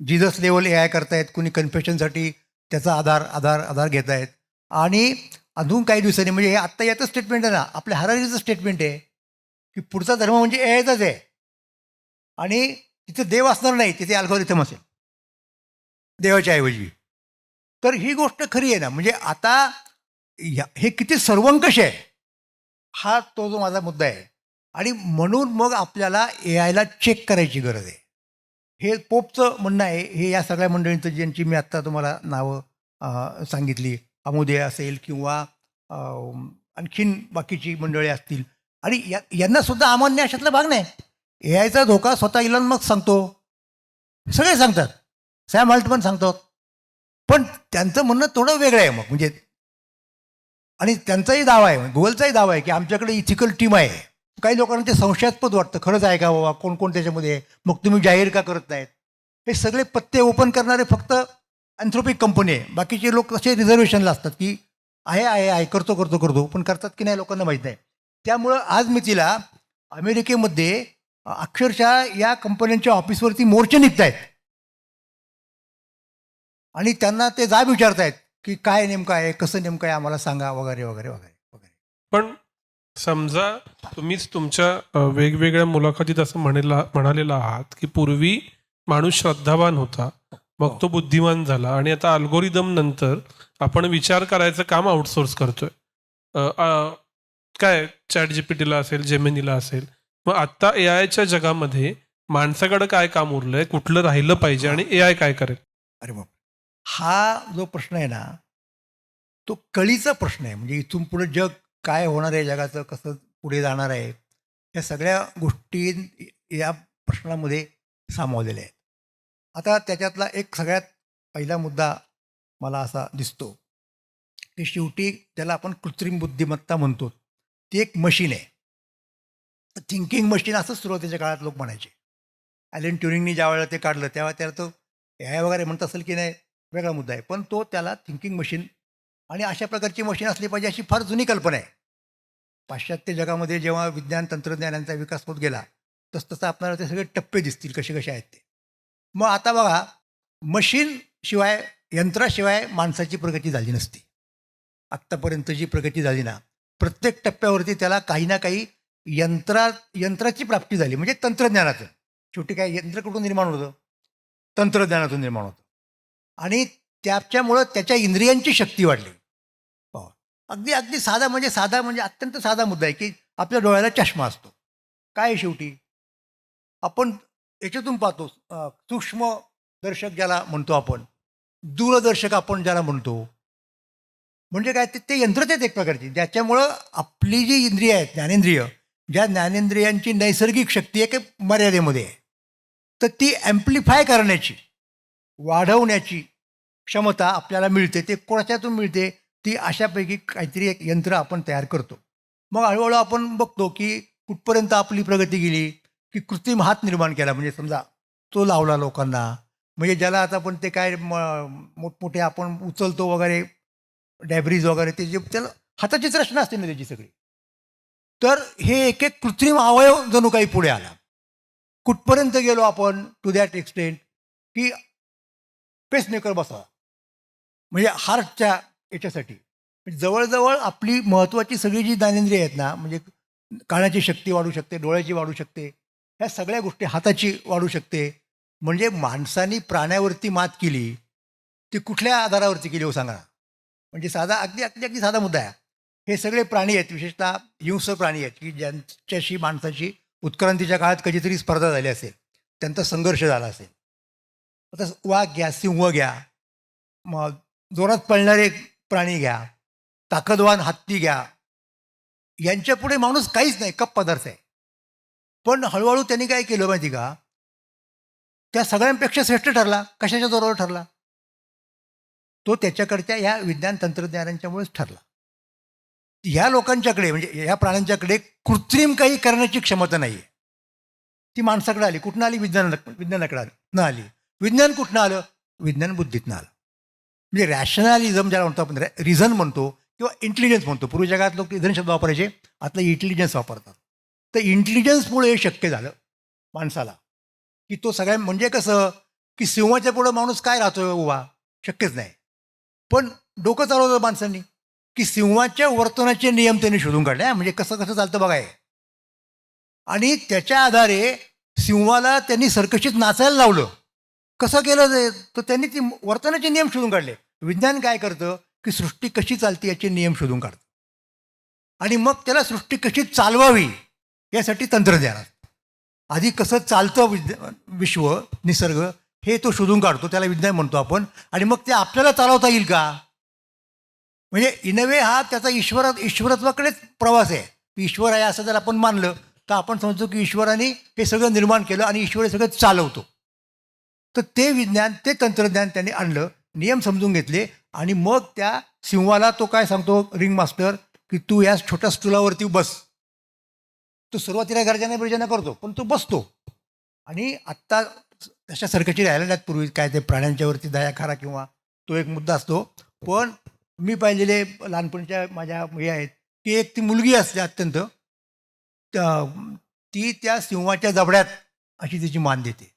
जीजस लेवल AI करतायत, कुणी कन्फेशनसाठी त्याचा आधार घेत आहेत. आणि अजून काही दिवसांनी, म्हणजे हे आत्ता याचं स्टेटमेंट आहे ना, आपल्या हरारीचं स्टेटमेंट आहे की पुढचा धर्म म्हणजे AIचाच आहे आणि तिथे देव असणार नाही, तिथे अल्गोरिथम असेल देवाच्या ऐवजी. तर ही गोष्ट खरी आहे ना. म्हणजे आता हे किती सर्वंकष आहे, हा तो जो माझा मुद्दा आहे. आणि म्हणून मग आपल्याला AIला चेक करायची गरज आहे. हे पोपचं म्हणणं आहे. हे या सगळ्या मंडळींचं, ज्यांची मी आत्ता तुम्हाला नावं सांगितली, अमोदय असेल किंवा आणखीन बाकीची मंडळी असतील, आणि यांनासुद्धा अमान्य अशातला भाग नाही. AIचा धोका स्वतः इलॉन मस्क सांगतो, सगळे सांगतात, सॅम अल्टमन सांगतात. पण त्यांचं म्हणणं थोडं वेगळं आहे मग. म्हणजे आणि त्यांचाही दावा आहे, गुगलचाही दावा आहे की आमच्याकडे इथिकल टीम आहे. काही लोकांना ते संशयास्पद वाटतं, खरंच आहे का बाबा, कोण कोण त्याच्यामध्ये आहे, मग तुम्ही जाहीर का करत नाहीत. हे सगळे पत्ते ओपन करणारे फक्त अँथ्रोपिक कंपनी आहे. बाकीचे लोक असे रिझर्वेशनला असतात की आहे करतो, पण करतात की नाही लोकांना माहीत नाही. त्यामुळं आज मी तिला अमेरिकेमध्ये अक्षरशः या कंपन्यांच्या ऑफिसवरती मोर्चे निघत आहेत आणि त्यांना ते जाब विचारतायत की काय नेमकं आहे, कसं नेमकं आहे, आम्हाला सांगा, वगैरे वगैरे वगैरे वगैरे. पण समजा तुम्हीच तुमच्या वेगवेगळ्या मुलाखतीत असं म्हणालेलं आहात की पूर्वी माणूस श्रद्धावान होता, मग तो बुद्धिमान झाला, आणि आता अल्गोरिदम नंतर आपण विचार करायचं काम आउटसोर्स करतोय. काय ChatGPTला असेल, जेमिनीला असेल. मग आता AIच्या जगामध्ये माणसाकडे काय काम उरलंय, कुठलं राहिलं पाहिजे आणि AI काय करेल? अरे बाप, हा जो प्रश्न आहे ना, तो कळीचा प्रश्न आहे. म्हणजे इथून पुढे जग काय होणार आहे, जगाचं कसं पुढे जाणार आहे, या सगळ्या गोष्टी या प्रश्नामध्ये सामावलेल्या आहेत. आता त्याच्यातला एक सगळ्यात पहिला मुद्दा मला असा दिसतो की शेवटी त्याला आपण कृत्रिम बुद्धिमत्ता म्हणतो, ती एक मशीन आहे, थिंकिंग मशीन असं सुरुवातीच्या काळात लोक म्हणायचे. ॲलन ट्युरिंगनी ज्या वेळेला ते काढलं तेव्हा त्याला तो AI वगैरे म्हणत असेल की नाही वेगळा मुद्दा आहे, पण तो त्याला थिंकिंग मशीन, आणि अशा प्रकारची मशीन असली पाहिजे अशी फार जुनी कल्पना आहे. पाश्चात्य जगामध्ये जेव्हा विज्ञान तंत्रज्ञानाचा विकास होत गेला तसतसं आपल्याला ते सगळे टप्पे दिसतील कसे कसे आहेत ते. मग आता बघा, मशीन शिवाय, यंत्राशिवाय माणसाची प्रगती झाली नसती. आत्तापर्यंत जी प्रगती झाली ना, प्रत्येक टप्प्यावरती त्याला काही ना काही यंत्राची प्राप्ती झाली, म्हणजे तंत्रज्ञानाचं. शेवटी काय यंत्र कुठून निर्माण होतं, तंत्रज्ञानातून निर्माण होतं. आणि त्याच्यामुळं त्याच्या इंद्रियांची शक्ती वाढली. हो. अगदी अगदी साधा म्हणजे अत्यंत साधा मुद्दा आहे की आपल्या डोळ्याला चष्मा असतो. काय आहे शेवटी, आपण याच्यातून पाहतो, सूक्ष्मदर्शक ज्याला म्हणतो आपण, दूरदर्शक आपण ज्याला म्हणतो. म्हणजे काय, ते यंत्रच आहेत एक प्रकारची, ज्याच्यामुळं आपली जी इंद्रिय आहेत, ज्ञानेंद्रिय, ज्या ज्ञानेंद्रियांची नैसर्गिक शक्ती आहे की मर्यादेमध्ये आहे, तर ती ॲम्प्लिफाय करण्याची, वाढवण्याची क्षमता आपल्याला मिळते. ते कोणाच्यातून मिळते, ती अशापैकी काहीतरी एक यंत्र आपण तयार करतो. मग हळूहळू आपण बघतो की कुठपर्यंत आपली प्रगती गेली की कृत्रिम हात निर्माण केला. म्हणजे समजा तो लावला लोकांना, म्हणजे ज्याला आता आपण ते काय मोठमोठे आपण उचलतो वगैरे, डॅब्रीज वगैरे, ते जे त्याला हाताचीच रचना असते ना त्याची सगळी. तर हे एक एक कृत्रिम अवयव जणू काही पुढे आला. कुठपर्यंत गेलो आपण, टू दॅट एक्सटेंट की पेसमेकर बसावा, म्हणजे हार्टच्या याच्यासाठी. म्हणजे जवळजवळ आपली महत्त्वाची सगळी जी ज्ञानेंद्रिय आहेत ना, म्हणजे कानाची शक्ती वाढू शकते, डोळ्याची वाढू शकते, ह्या सगळ्या गोष्टी, हाताची वाढू शकते. म्हणजे माणसाने प्राण्यावरती मात केली, ती कुठल्या आधारावरती केली हो सांगा. म्हणजे साधा अगदी साधा मुद्दा आहे. हे सगळे प्राणी आहेत, विशेषतः हिंस्र प्राणी आहेत की ज्यांच्याशी माणसाची उत्क्रांतीच्या काळात कधीतरी स्पर्धा झाली असेल, त्यांचा संघर्ष झाला असेल. आता वाघ घ्या, सिंह घ्या, मग जोरात पळणारे प्राणी घ्या, ताकदवान हत्ती घ्या, यांच्यापुढे माणूस काहीच नाही, कप पदार्थ आहे. पण हळूहळू त्यांनी काय केलं माहिती का, त्या सगळ्यांपेक्षा श्रेष्ठ ठरला. कशाच्या जोरावर ठरला? तो त्याच्याकडच्या ह्या विज्ञान तंत्रज्ञानांच्यामुळेच ठरला. ह्या लोकांच्याकडे म्हणजे ह्या प्राण्यांच्याकडे कृत्रिम काही करण्याची क्षमता नाही आहे. ती माणसाकडे आली. कुठनं आली? विज्ञानाकडे आली न आली. विज्ञान कुठनं आलं? विज्ञान बुद्धीतनं आलं. म्हणजे रॅशनॅलिझम ज्याला म्हणतो आपण, रिझन म्हणतो किंवा इंटेलिजन्स म्हणतो. पूर्वी जगात लोक रिझन शब्द वापरायचे, आता इंटेलिजन्स वापरतात. तर इंटेलिजन्समुळे हे शक्य झालं माणसाला, की तो सगळ्या म्हणजे कसं की सिंहाच्या पुढं माणूस काय राहतोय उभा? शक्यच नाही. पण डोकं चालवलं माणसांनी, की सिंहाच्या वर्तनाचे नियम त्यांनी शोधून काढले. म्हणजे कसं कसं चालतं बघाय. आणि त्याच्या आधारे सिंहाला त्यांनी सर्कशीत नाचायला लावलं. कसं केलं ते? तर त्यांनी ती वर्तनाचे नियम शोधून काढले. विज्ञान काय करतं की सृष्टी कशी चालते याचे नियम शोधून काढतं, आणि मग त्याला सृष्टी कशी चालवावी यासाठी तंत्रज्ञान असतं. आधी कसं चालतं विश्व, निसर्ग, हे तो शोधून काढतो. त्याला विज्ञान म्हणतो आपण. आणि मग ते आपल्याला चालवता येईल का? म्हणजे इन अ वे हा त्याचा ईश्वरत्वाकडेच प्रवास आहे. ईश्वर आहे असं जर आपण मानलं तर आपण समजतो की ईश्वराने हे सगळं निर्माण केलं आणि ईश्वर हे सगळं चालवतो. तर ते विज्ञान, ते तंत्रज्ञान त्यांनी आणलं, नियम समजून घेतले, आणि मग त्या सिंहाला तो काय सांगतो रिंग मास्टर, की तू या छोट्या स्टुलावरती बस. तो सुरुवातीला गर्जना करतो, पण तो बसतो. आणि आत्ता तशा सरकारची राहिल्या नाहीत. पूर्वी काय ते प्राण्यांच्यावरती दया करा किंवा तो एक मुद्दा असतो. पण मी पाहिलेले लहानपणीच्या माझ्या हे आहेत की एक ती मुलगी असते अत्यंत, ती त्या सिंहाच्या जबड्यात अशी तिची मान देते.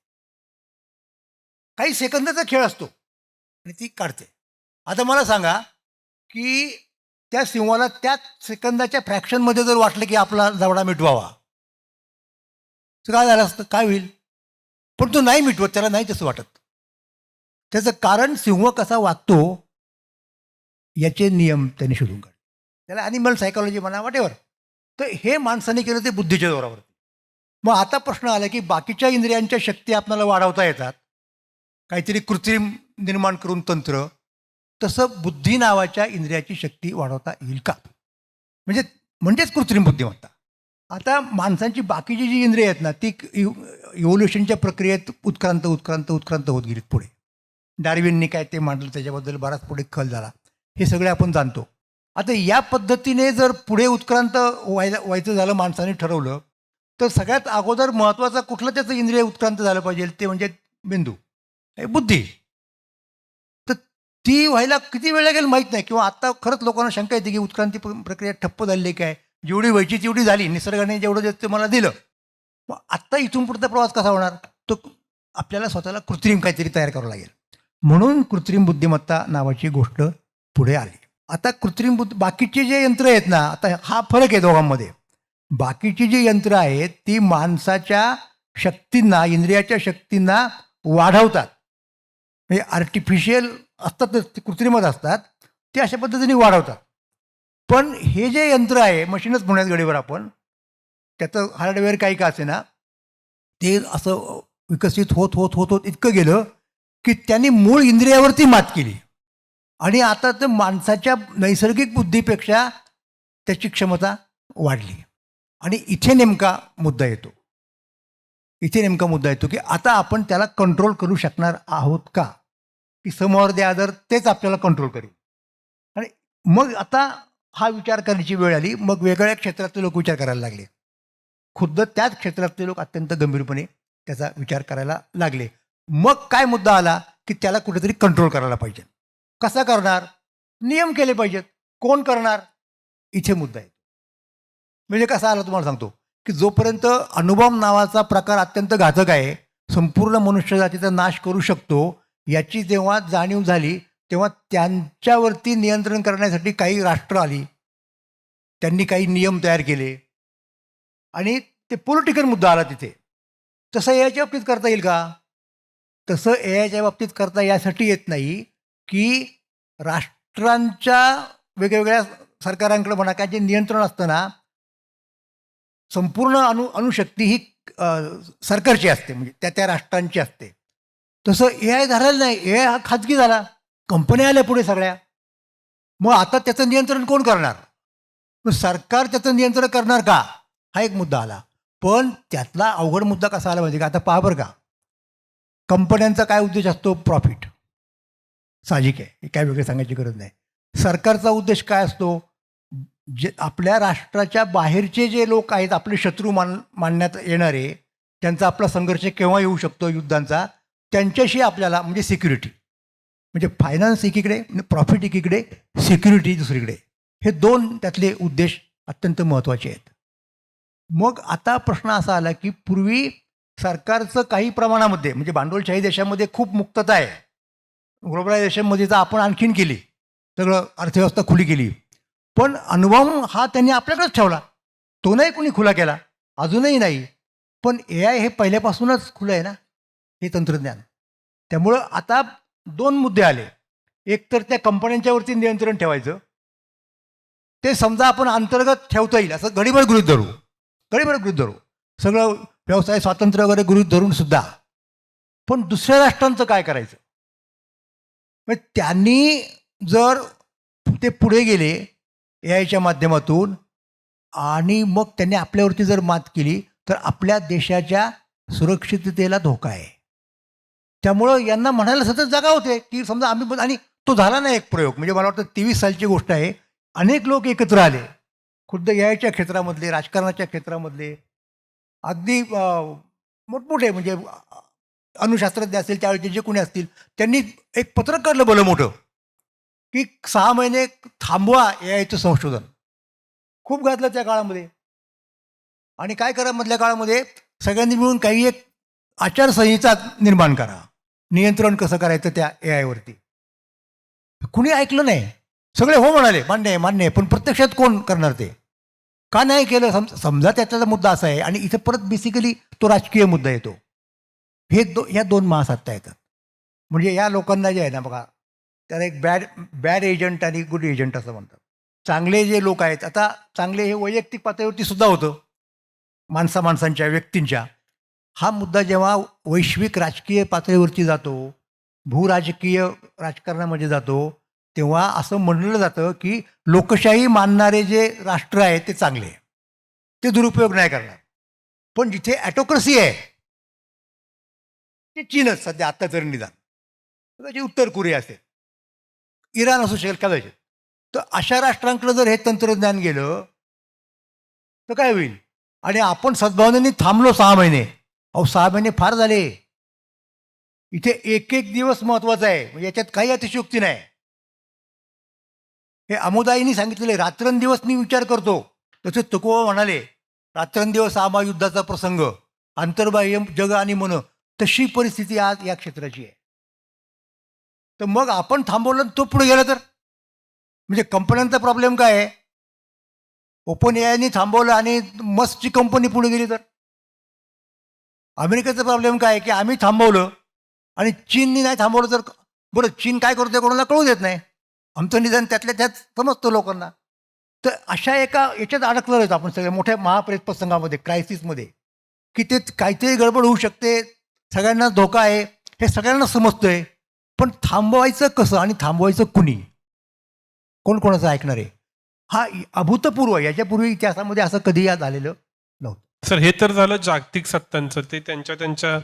काही सेकंदाचा खेळ असतो आणि ती काढते. आता मला सांगा की त्या सिंहाला त्याच सेकंदाच्या फ्रॅक्शनमध्ये जर वाटलं की आपला जबडा मिटवावा, तर काय झालं असतं? काय होईल? पण तो नाही मिटवत, त्याला नाही तसं वाटत. त्याचं कारण सिंह कसा वागतो याचे नियम त्यांनी शोधून काढले. त्याला ॲनिमल सायकॉलॉजी म्हणा, वॉटेवर. तर हे माणसाने केलं ते बुद्धीच्या जोरावरती. मग आता प्रश्न आला की बाकीच्या इंद्रियांच्या शक्ती आपल्याला वाढवता येतात, काहीतरी कृत्रिम निर्माण करून तंत्र, तसं बुद्धी नावाच्या इंद्रियाची शक्ती वाढवता येईल का? म्हणजेच कृत्रिम बुद्धिमत्ता. आता माणसांची बाकीची जी इंद्रिय आहेत ना, ती इव्होल्युशनच्या प्रक्रियेत उत्क्रांत होत गेलीत पुढे. डार्विननी काय ते मांडलं, त्याच्याबद्दल बराच पुढे खल झाला, हे सगळे आपण जाणतो. आता या पद्धतीने जर पुढे उत्क्रांत व्हायचं झालं, माणसाने ठरवलं, तर सगळ्यात अगोदर महत्त्वाचं कुठलं त्याचं इंद्रिय उत्क्रांत झालं पाहिजे, ते म्हणजे मेंदू, बुद्धी. तर ती व्हायला किती वेळ लागेल माहीत नाही. किंवा आता खरंच लोकांना शंका येते की उत्क्रांती प्रक्रिया ठप्प झाली काय? जेवढी व्हायची तेवढी झाली, निसर्गाने जेवढं देतं मला दिलं. मग आत्ता इथून पुढचा प्रवास कसा होणार? तो आपल्याला स्वतःला कृत्रिम काहीतरी तयार करावं लागेल. म्हणून कृत्रिम बुद्धिमत्ता नावाची गोष्ट पुढे आली. आता कृत्रिम बाकीचे जे यंत्र आहेत ना, आता हा फरक आहे दोघांमध्ये. बाकीची जी यंत्र आहेत ती माणसाच्या शक्तींना, इंद्रियाच्या शक्तींना वाढवतात. म्हणजे आर्टिफिशियल असतात, ते कृत्रिमच असतात, ते अशा पद्धतीने वाढवतात. पण हे जे यंत्र आहे, मशीनच म्हणूयात गडीवर आपण, त्याचं हार्डवेअर काही का असे ना, ते असं विकसित होत इतकं गेलं की त्यांनी मूळ इंद्रियावरती मात केली. आणि आता तर माणसाच्या नैसर्गिक बुद्धीपेक्षा त्याची क्षमता वाढली. आणि इथे नेमका मुद्दा येतो की आता आपण त्याला कंट्रोल करू शकणार आहोत का? की समोर द्या जर तेच आपल्याला कंट्रोल करेल. आणि मग आता हा विचार करण्याची वेळ आली. मग वेगळ्या क्षेत्रातले लोक विचार करायला लागले. खुद्द त्याच क्षेत्रातले लोक अत्यंत गंभीरपणे त्याचा विचार करायला लागले. मग काय मुद्दा आला की त्याला कुठेतरी कंट्रोल करायला पाहिजे. कसा करणार? नियम केले पाहिजेत. कोण करणार? इथे मुद्दा आहे. म्हणजे कसा आला तुम्हाला सांगतो की जोपर्यंत अणुबॉम्ब नावाचा प्रकार अत्यंत घातक आहे, संपूर्ण मनुष्य जातीचा नाश करू शकतो, याची जेव्हा जाणीव झाली, तेव्हा त्यांच्यावरती नियंत्रण करण्यासाठी काही राष्ट्र आली, त्यांनी काही नियम तयार केले, आणि ते पॉलिटिकल मुद्दा आला तिथे. तसं याच्या बाबतीत करता येईल का? तसं एआयच्या बाबतीत करता यासाठी येत नाही की राष्ट्रांच्या वेगवेगळ्या सरकारांकडे म्हणा काय जे नियंत्रण असतं ना, संपूर्ण अणुशक्ती ही सरकारची असते, म्हणजे त्या त्या राष्ट्रांची असते. तसं एआय झालेलं नाही. एआय हा खाजगी झाला, कंपन्या आल्या पुढे सगळ्या. मग आता त्याचं नियंत्रण कोण करणार? पण सरकार त्याचं नियंत्रण करणार का, हा एक मुद्दा आला. पण त्यातला अवघड मुद्दा कसा आला माहिती का, आता पहा बरं का, कंपन्यांचा काय उद्देश असतो, प्रॉफिट. साहजिक आहे, हे काय वेगळे सांगायची गरज नाही. सरकारचा उद्देश काय असतो, जे आपल्या राष्ट्राच्या बाहेरचे जे लोक आहेत, आपले शत्रू मानण्यात येणारे, त्यांचा आपला संघर्ष केव्हा येऊ शकतो युद्धांचा, त्यांच्याशी आपल्याला म्हणजे सिक्युरिटी, म्हणजे फायनान्स एकीकडे, प्रॉफिट एकीकडे, सिक्युरिटी दुसरीकडे, हे दोन त्यातले उद्देश अत्यंत महत्त्वाचे आहेत. मग आता प्रश्न असा आला की पूर्वी सरकारचं काही प्रमाणामध्ये, म्हणजे भांडवलशाही देशामध्ये खूप मुक्तता आहे, ग्लोबलायझेशनमध्ये तर आपण आणखीन केली, सगळं अर्थव्यवस्था खुली केली, पण अनुभव हा त्यांनी आपल्याकडेच ठेवला, तो नाही कोणी खुला केला, अजूनही नाही. पण AI हे पहिल्यापासूनच खुलं आहे ना, हे तंत्रज्ञान. त्यामुळं आता दोन मुद्दे आले. एक तर त्या कंपन्यांच्यावरती नियंत्रण ठेवायचं, ते समजा आपण अंतर्गत ठेवता येईल असं गडीभर गृहीत धरू, सगळं व्यवसाय स्वातंत्र्य वगैरे गृहीत धरून सुद्धा. पण दुसऱ्या राष्ट्रांचं काय करायचं, मग त्यांनी जर ते पुढे गेले AIच्या माध्यमातून आणि मग त्यांनी आपल्यावरती जर मात केली तर आपल्या देशाच्या सुरक्षिततेला धोका आहे. त्यामुळं यांना म्हणायला सतत जागा होते की समजा आम्ही, आणि तो झाला नाही एक प्रयोग, म्हणजे मला वाटतं 23 सालची गोष्ट आहे, अनेक लोक एकत्र आले, खुद्द AIच्या क्षेत्रामधले, राजकारणाच्या क्षेत्रामधले, अगदी मोठमोठे म्हणजे अणुशास्त्रज्ञ असतील त्यावेळेचे जे कोणी असतील, त्यांनी एक पत्रक काढलं भलं मोठं की 6 महिने थांबवा AIचं संशोधन. खूप घातलं त्या काळामध्ये. आणि काय करा मधल्या काळामध्ये, सगळ्यांनी मिळून काही एक आचारसंहिता निर्माण करा, नियंत्रण कसं करायचं त्या AIवरती. कुणी ऐकलं नाही, सगळे हो म्हणाले, मान्य आहे, पण प्रत्यक्षात कोण करणार ते, का नाही केलं. समजा त्याचा मुद्दा असा आहे, आणि इथं परत बेसिकली तो राजकीय मुद्दा येतो. ह्या दोन महासत्ता येतात. म्हणजे या लोकांना जे आहे ना बघा, त्याला एक बॅड एजंट आणि गुड एजंट असं म्हणतात. चांगले जे लोक आहेत, आता चांगले हे वैयक्तिक पातळीवरती सुद्धा होतं, माणसांच्या व्यक्तींच्या. हा मुद्दा जेव्हा वैश्विक राजकीय पातळीवरती जातो, भूराजकीय राजकारणामध्ये जातो, तेव्हा असं म्हणलं जातं की लोकशाही मानणारे जे राष्ट्र आहेत ते चांगले, ते दुरुपयोग नाही करणार. पण जिथे ॲटोक्रसी आहे ते चीनच सध्या आत्ता तरी निदान, कदाचित उत्तर कोरिया असेल, इराण असू शकेल कदाचित. तर अशा राष्ट्रांकडे जर हे तंत्रज्ञान गेलं तर काय होईल. आणि आपण सद्भावनेने थांबलो 6 महिने. 6 महिने फार झाले. इथे एक एक दिवस महत्वाचा आहे, म्हणजे याच्यात काही अतिशयोक्ती नाही. हे अमोदाईंनी सांगितलेले, रात्रंदिवस मी विचार करतो, तसे तुकोबा म्हणाले, रात्रंदिवस हा महायुद्धाचा प्रसंग, अंतर्बाह्य जग आणि मन, तशी परिस्थिती आज या क्षेत्राची आहे. तर मग आपण थांबवलं, तो पुढे गेला तर, म्हणजे कंपन्यांचा प्रॉब्लेम काय आहे, ओपन AIने थांबवलं आणि मस्कची कंपनी पुढे गेली तर. अमेरिकेचा प्रॉब्लेम काय आहे की आम्ही थांबवलं आणि चीननी नाही थांबवलं तर. बरं, चीन काय करतोय कोणाला कळू देत नाही, आमचं निदान त्यातल्या त्यात समजतं लोकांना. तर अशा एका याच्यात अडकलं आहेत आपण सगळ्या मोठ्या महाप्रेत प्रसंगामध्ये, क्रायसिसमध्ये, की ते काहीतरी गडबड होऊ शकते, सगळ्यांना धोका आहे, हे सगळ्यांना समजतंय. पण थांबवायचं कसं आणि थांबवायचं कुणी, कोण कोणाचं ऐकणार आहे, हा अभूतपूर्व, याच्यापूर्वी इतिहासामध्ये असं कधी झालेलं नव्हतं. सर, हे तर झालं जागतिक सत्तांचं, ते त्यांच्या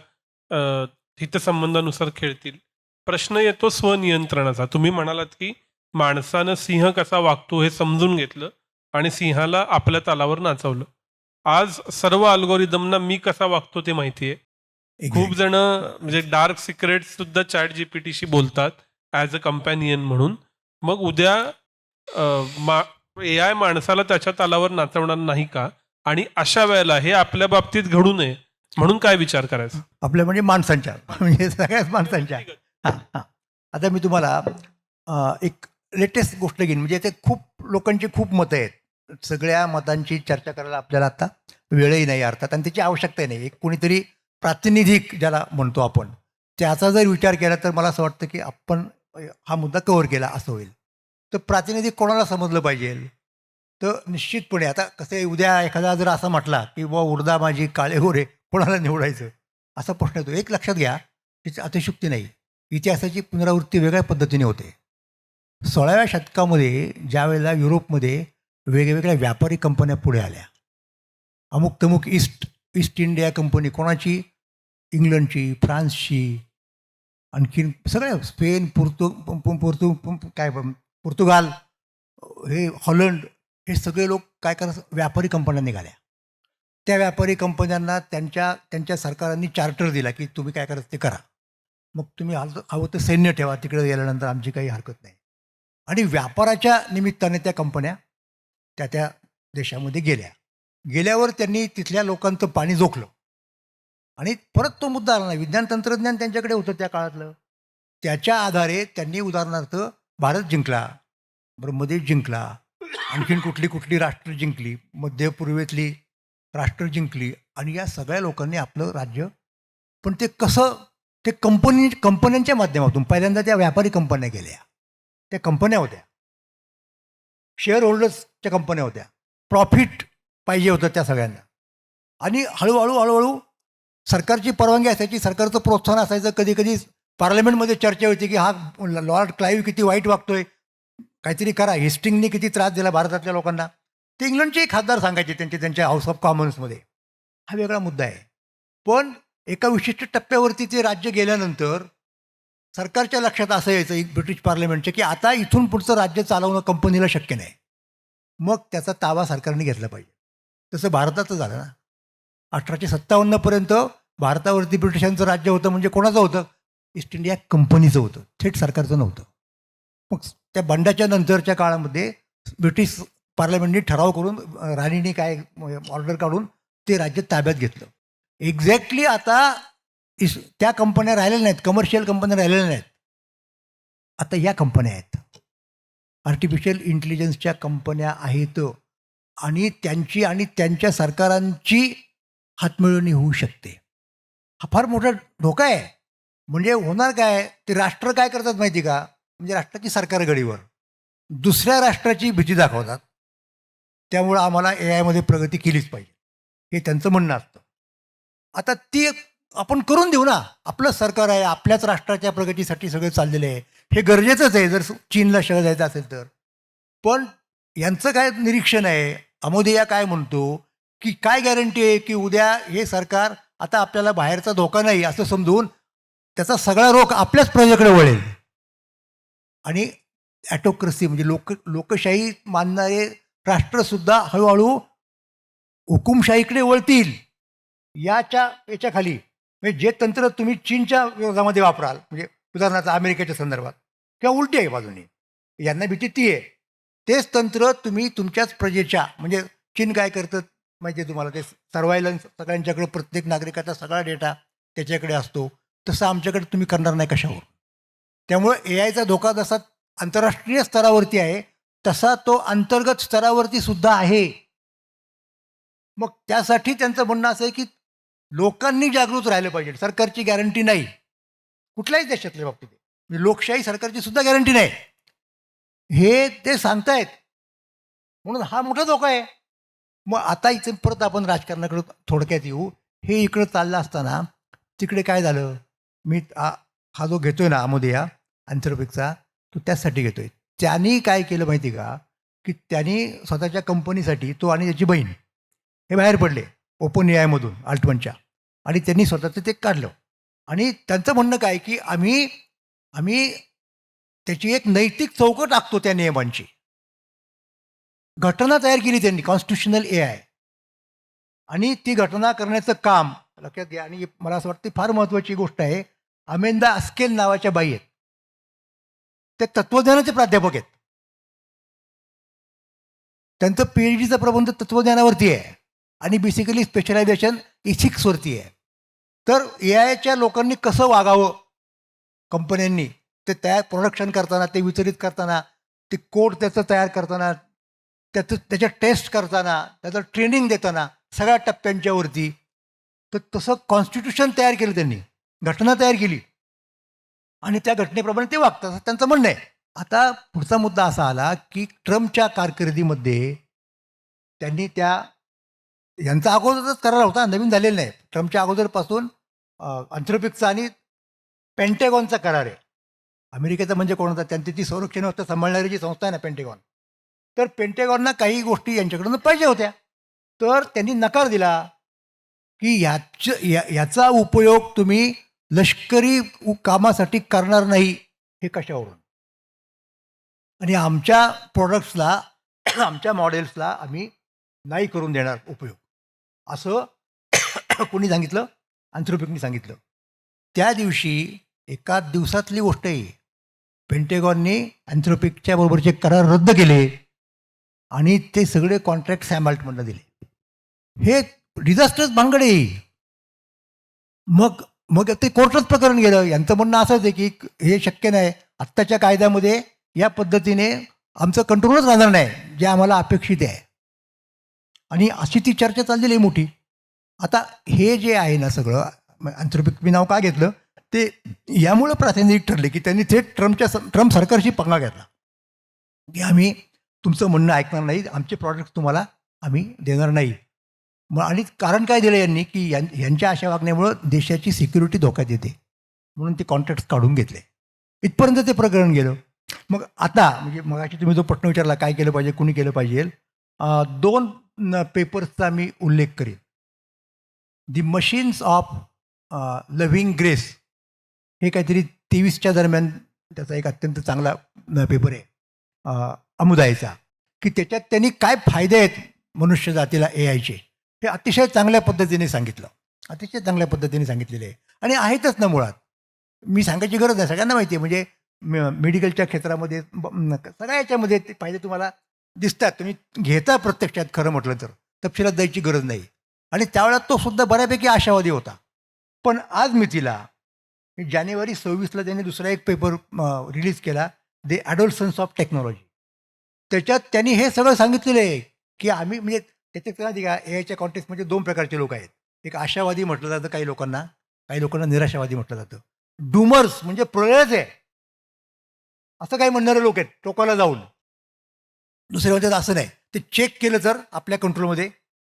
हितसंबंधानुसार खेळतील. प्रश्न येतो स्वनियंत्रणाचा. तुम्ही म्हणालात की माणसानं सिंह कसा वागतो हे समजून घेतलं आणि सिंहाला आपल्या तालावर नाचवलं. आज सर्व अल्गोरिदमना मी कसा वागतो ते माहिती आहे. खूप जण म्हणजे डार्क सिक्रेट सुद्धा ChatGPTशी बोलतात ॲज अ कंपॅनियन म्हणून. मग उद्या AI माणसाला त्याच्या तालावर नाचवणार नाही का? आणि अशा वेळेला हे आपल्या बाबतीत घडू नये म्हणून काय विचार करायचा? आपल्या म्हणजे माणसांच्या, म्हणजे सगळ्याच माणसांच्या. आता मी तुम्हाला एक लेटेस्ट गोष्ट घेईन, म्हणजे ते खूप लोकांची खूप मतं आहेत, सगळ्या मतांची चर्चा करायला आपल्याला आता वेळही नाही अर्थात, आणि त्याची आवश्यकताही नाही. एक कोणीतरी प्रातिनिधिक ज्याला म्हणतो आपण, त्याचा जर विचार केला तर मला असं वाटतं की आपण हा मुद्दा कव्हर केला असं होईल. तर प्रातिनिधिक कोणाला समजलं पाहिजे, तर निश्चितपणे आता कसं आहे, उद्या एखादा जर असं म्हटला की बुवा उडदा माझी काळे गोरे, कोणाला निवडायचं, असा प्रश्न येतो. एक लक्षात घ्या, त्याची अतिशयोक्ती नाही, इतिहासाची पुनरावृत्ती वेगळ्या पद्धतीने होते. 16व्या शतकामध्ये ज्या वेळेला युरोपमध्ये वेगवेगळ्या व्यापारी कंपन्या पुढे आल्या. अमुक तमुक ईस्ट इंडिया कंपनी कोणाची? इंग्लंडची, फ्रान्सची, आणखीन सगळ्या स्पेन, पोर्तुगाल, हे हॉलंड, हे सगळे लोक काय करतात? व्यापारी कंपन्या निघाल्या. त्या व्यापारी कंपन्यांना त्यांच्या सरकारांनी चार्टर दिला की तुम्ही काय करायचं ते करा. मग तुम्ही हवं तर सैन्य ठेवा तिकडे गेल्यानंतर, आमची काही हरकत नाही. आणि व्यापाराच्या निमित्ताने त्या कंपन्या त्या देशामध्ये गेल्यावर त्यांनी तिथल्या लोकांचं पाणी जोखलं. आणि परत तो मुद्दा आला नाही. विज्ञान तंत्रज्ञान त्यांच्याकडे होतं त्या काळातलं. त्याच्या आधारे त्यांनी उदाहरणार्थ भारत जिंकला, ब्रह्मदेश जिंकला, आणखीन कुठली राष्ट्र जिंकली, मध्य पूर्वेतली राष्ट्र जिंकली, आणि या सगळ्या लोकांनी आपलं राज्य. पण ते कसं? ते कंपन्यांच्या माध्यमातून. पहिल्यांदा त्या व्यापारी कंपन्या गेल्या. त्या कंपन्या होत्या, शेअर होल्डर्सच्या कंपन्या होत्या, प्रॉफिट पाहिजे होतं त्या सगळ्यांना. आणि हळूहळू सरकारची परवानगी असायची, सरकारचं प्रोत्साहन असायचं. कधी कधी पार्लमेंटमध्ये चर्चा होती की हा लॉर्ड क्लाईव्ह किती वाईट वागतोय, काहीतरी करा. हेस्टिंगनी किती त्रास दिला भारतातल्या लोकांना, ते इंग्लंडचेही खासदार सांगायचे त्यांच्या हाऊस ऑफ कॉमन्समध्ये. हा वेगळा मुद्दा आहे. पण एका विशिष्ट टप्प्यावरती ते राज्य गेल्यानंतर सरकारच्या लक्षात असं यायचं ब्रिटिश पार्लमेंटच्या की आता इथून पुढचं राज्य चालवणं कंपनीला शक्य नाही. मग त्याचा ताबा सरकारने घेतला पाहिजे. तसं भारताचं झालं ना. 1857पर्यंत भारतावरती ब्रिटिशांचं राज्य होतं. म्हणजे कोणाचं होतं? ईस्ट इंडिया कंपनीचं होतं, थेट सरकारचं नव्हतं. मग त्या बंडाच्या नंतरच्या काळामध्ये ब्रिटिश पार्लमेंटने ठराव करून, राणीने काय ऑर्डर काढून ते राज्य ताब्यात घेतलं. एक्झॅक्टली आता त्या कंपन्या राहिलेल्या नाहीत, कमर्शियल कंपन्या राहिलेल्या नाहीत. आता या कंपन्या आहेत, आर्टिफिशियल इंटेलिजन्सच्या कंपन्या आहेत. आणि त्यांच्या सरकारांची हातमिळवणी होऊ शकते. हा फार मोठा धोका आहे. म्हणजे होणार काय? ते राष्ट्र काय करतात माहिती का? म्हणजे राष्ट्राची सरकार गडीवर दुसऱ्या राष्ट्राची भीती दाखवतात. त्यामुळं आम्हाला AI मध्ये प्रगती केलीच पाहिजे, हे त्यांचं म्हणणं असतं. आता ती आपण करून देऊ ना. आपलं सरकार आहे, आपल्याच राष्ट्राच्या प्रगतीसाठी सगळं चाललेलं आहे. हे गरजेचंच आहे जर चीनला शह द्यायचं असेल तर. पण यांचं काय निरीक्षण आहे? अमोदया काय म्हणतो की काय गॅरंटी आहे की उद्या हे सरकार आता आपल्याला बाहेरचा धोका नाही असं समजून त्याचा सगळा रोख आपल्याच प्रजेकडे वळेल. आणि ॲटोक्रसी म्हणजे लोकशाही मानणारे राष्ट्रसुद्धा हळूहळू हुकुमशाहीकडे वळतील. याच्या खाली म्हणजे जे तंत्र तुम्ही चीनच्या विरोधामध्ये वापराल, म्हणजे उदाहरणार्थ अमेरिकेच्या संदर्भात, किंवा उलटी आहे बाजूने, यांना भीती ती आहे, तेच तंत्र तुम्ही तुमच्याच प्रजेच्या, म्हणजे चीन काय करतं माहिती आहे तुम्हाला? ते सर्वायलन्स, सगळ्यांच्याकडे प्रत्येक नागरिकाचा सगळा डेटा त्याच्याकडे असतो. तसं आमच्याकडे तुम्ही करणार नाही कशावर? त्यामुळे AIचा धोका जसा आंतरराष्ट्रीय स्तरावरती आहे तसा तो अंतर्गत स्तरावरती सुद्धा आहे. मग त्यासाठी त्यांचं म्हणणं असं आहे की लोकांनी जागृत राहिलं पाहिजे. सरकारची गॅरंटी नाही कुठल्याही देशातल्या बाबतीत, म्हणजे लोकशाही सरकारची सुद्धा गॅरंटी नाही, हे ते सांगतायत. म्हणून हा मोठा धोका आहे. मग आता इथे परत आपण राजकारणाकडे थोडक्यात येऊ. हे इकडं चाललं असताना तिकडे काय झालं? मी हा जो घेतोय ना अमोदया अँथ्रोपिकचा, तो त्याचसाठी घेतोय. त्यांनी काय केलं माहिती का? की त्यांनी स्वतःच्या कंपनीसाठी, तो आणि त्याची बहीण हे बाहेर पडले ओपन AIमधून Altmanच्या, आणि त्यांनी स्वतःचं ते काढलं. आणि त्यांचं म्हणणं काय की आम्ही त्याची एक नैतिक चौकट आखतो त्या नियमांची. घटना तयार केली त्यांनी, कॉन्स्टिट्युशनल AI, आणि ती घटना करण्याचं काम लक्षात घ्या. आणि मला असं वाटतं फार महत्त्वाची गोष्ट आहे, अमेंदा अस्केल नावाच्या बाई आहेत, त्या तत्वज्ञानाचे प्राध्यापक आहेत. त्यांचं PhDचं प्रबंध तत्वज्ञानावरती आहे आणि बेसिकली स्पेशलायझेशन इथिक्सवरती आहे. तर AIच्या लोकांनी कसं वागावं, कंपन्यांनी ते प्रोडक्शन करताना, ते वितरित करताना, ते कोड त्याचं तयार करताना, त्याच्या टेस्ट करताना, त्याचं ट्रेनिंग देताना, सगळ्या टप्प्यांच्यावरती, तर तसं कॉन्स्टिट्यूशन तयार केलं त्यांनी, घटना तयार केली, आणि त्या घटनेप्रमाणे ते वागतात असं त्यांचं म्हणणं आहे. आता पुढचा मुद्दा असा आला की ट्रम्पच्या कारकिर्दीमध्ये त्यांनी यांचा अगोदरच करार होता, नवीन झालेला नाही. ट्रम्पच्या अगोदरपासून अँथ्रोपिकचा आणि पेंटेगॉनचा करार आहे. अमेरिकेचा म्हणजे कोण होता? त्यांची ती संरक्षण व्यवस्था सांभाळणारी जी संस्था आहे ना, पेंटेगॉन, तर पेंटेगॉनना काही गोष्टी यांच्याकडून पाहिजे होत्या. तर त्यांनी नकार दिला की याचा उपयोग तुम्ही लष्करी कामासाठी करणार नाही, हे कशावरून? आणि आमच्या प्रॉडक्ट्सला आमच्या मॉडेल्सला आम्ही नाही करून देणार उपयोग, असं कोणी सांगितलं? अँथ्रोपिकनी सांगितलं. त्या दिवशी एका दिवसातली गोष्ट आहे, पेंटेगॉनने अँथ्रोपिकच्या बरोबरचे करार रद्द केले आणि ते सगळे कॉन्ट्रॅक्ट सॅम अल्टमनला दिले. हे डिझास्टर्स भानगड आहे. मग मग ते कोर्टात प्रकरण गेलं. यांचं म्हणणं असंच आहे की हे शक्य नाही, आत्ताच्या कायद्यामध्ये या पद्धतीने आमचं कंट्रोलच राहणार नाही, जे आम्हाला अपेक्षित आहे. आणि अशी ती चर्चा चाललेली आहे मोठी. आता हे जे आहे ना सगळं, अँथ्रोपिक मी नाव का घेतलं, ते यामुळं प्रातिनिधिक ठरले की त्यांनी थेट ट्रम्प सरकारशी पंगा घेतला की आम्ही तुमचं म्हणणं ऐकणार नाही, आमचे प्रॉडक्ट तुम्हाला आम्ही देणार नाही. मग आणि कारण काय दिलं यांनी की यांच्या अशा वागण्यामुळं देशाची सिक्युरिटी धोक्यात येते, म्हणून ते कॉन्ट्रॅक्ट काढून घेतले. इथपर्यंत ते प्रकरण गेलं. मग आता म्हणजे मगाशी तुम्ही जो प्रश्न विचारला काय केलं पाहिजे, कुणी केलं पाहिजे, 2 पेपर्सचा मी उल्लेख करेन. दी मशीन्स ऑफ लव्हिंग ग्रेस, हे काहीतरी 23च्या दरम्यान त्याचा एक अत्यंत चांगला पेपर आहे अमुदायचा, की त्याच्यात त्यांनी काय फायदे आहेत मनुष्य जातीला AIचे, हे अतिशय चांगल्या पद्धतीने सांगितलं, अतिशय चांगल्या पद्धतीने सांगितलेले आहे. आणि आहेतच ना मुळात, मी सांगायची गरज नाही, सगळ्यांना माहिती आहे. म्हणजे मेडिकलच्या क्षेत्रामध्ये सगळ्या याच्यामध्ये ते फायदे तुम्हाला दिसतात, तुम्ही घेता प्रत्यक्षात. खरं म्हटलं तर तपशिलात जायची गरज नाही. आणि त्यावेळेला तो सुद्धा बऱ्यापैकी आशावादी होता. पण आज मितीला जानेवारी 26ला त्यांनी दुसरा एक पेपर रिलीज केला, द ॲडोलसन्स ऑफ टेक्नॉलॉजी. त्याच्यात त्यांनी हे सगळं सांगितलेलं आहे की आम्ही म्हणजे त्याच्यात काय का AIच्या कॉन्टेक्स्टमध्ये 2 प्रकारचे लोक आहेत. एक आशावादी म्हटलं जातं काही लोकांना निराशावादी म्हटलं जातं. डूमर्स म्हणजे प्रलयच आहे असं काही म्हणणारे लोक आहेत टोकाला जाऊन. दुसरे म्हणतात असं नाही, ते चेक केलं तर आपल्या कंट्रोलमध्ये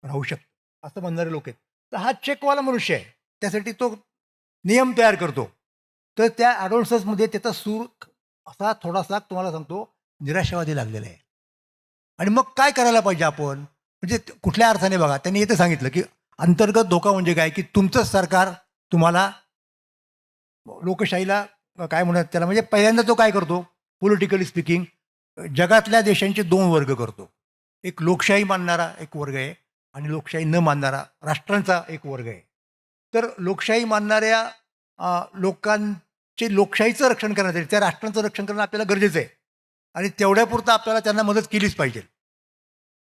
राहू शकतं असं म्हणणारे लोक आहेत. तर हा चेकवाला मनुष्य आहे, त्यासाठी तो नियम तयार करतो. तर त्या ॲडोलसन्समध्ये त्याचा सूर असा थोडासा तुम्हाला सांगतो निराशावादी लागलेला आहे. आणि मग काय करायला पाहिजे आपण, म्हणजे कुठल्या अर्थाने बघा, त्यांनी इथे सांगितलं की अंतर्गत धोका म्हणजे काय, की तुमचंच सरकार तुम्हाला लोकशाहीला काय म्हणतात त्याला, म्हणजे पहिल्यांदा तो काय करतो, पॉलिटिकली स्पीकिंग जगातल्या देशांचे 2 वर्ग करतो. एक लोकशाही मानणारा एक वर्ग आहे आणि लोकशाही न मानणारा राष्ट्रांचा एक वर्ग आहे. तर लोकशाही मानणाऱ्या लोकांचे लोकशाहीचं रक्षण करण्यासाठी त्या राष्ट्रांचं रक्षण करणं आपल्याला गरजेचं आहे आणि तेवढ्यापुरतं आपल्याला त्यांना मदत केलीच पाहिजे,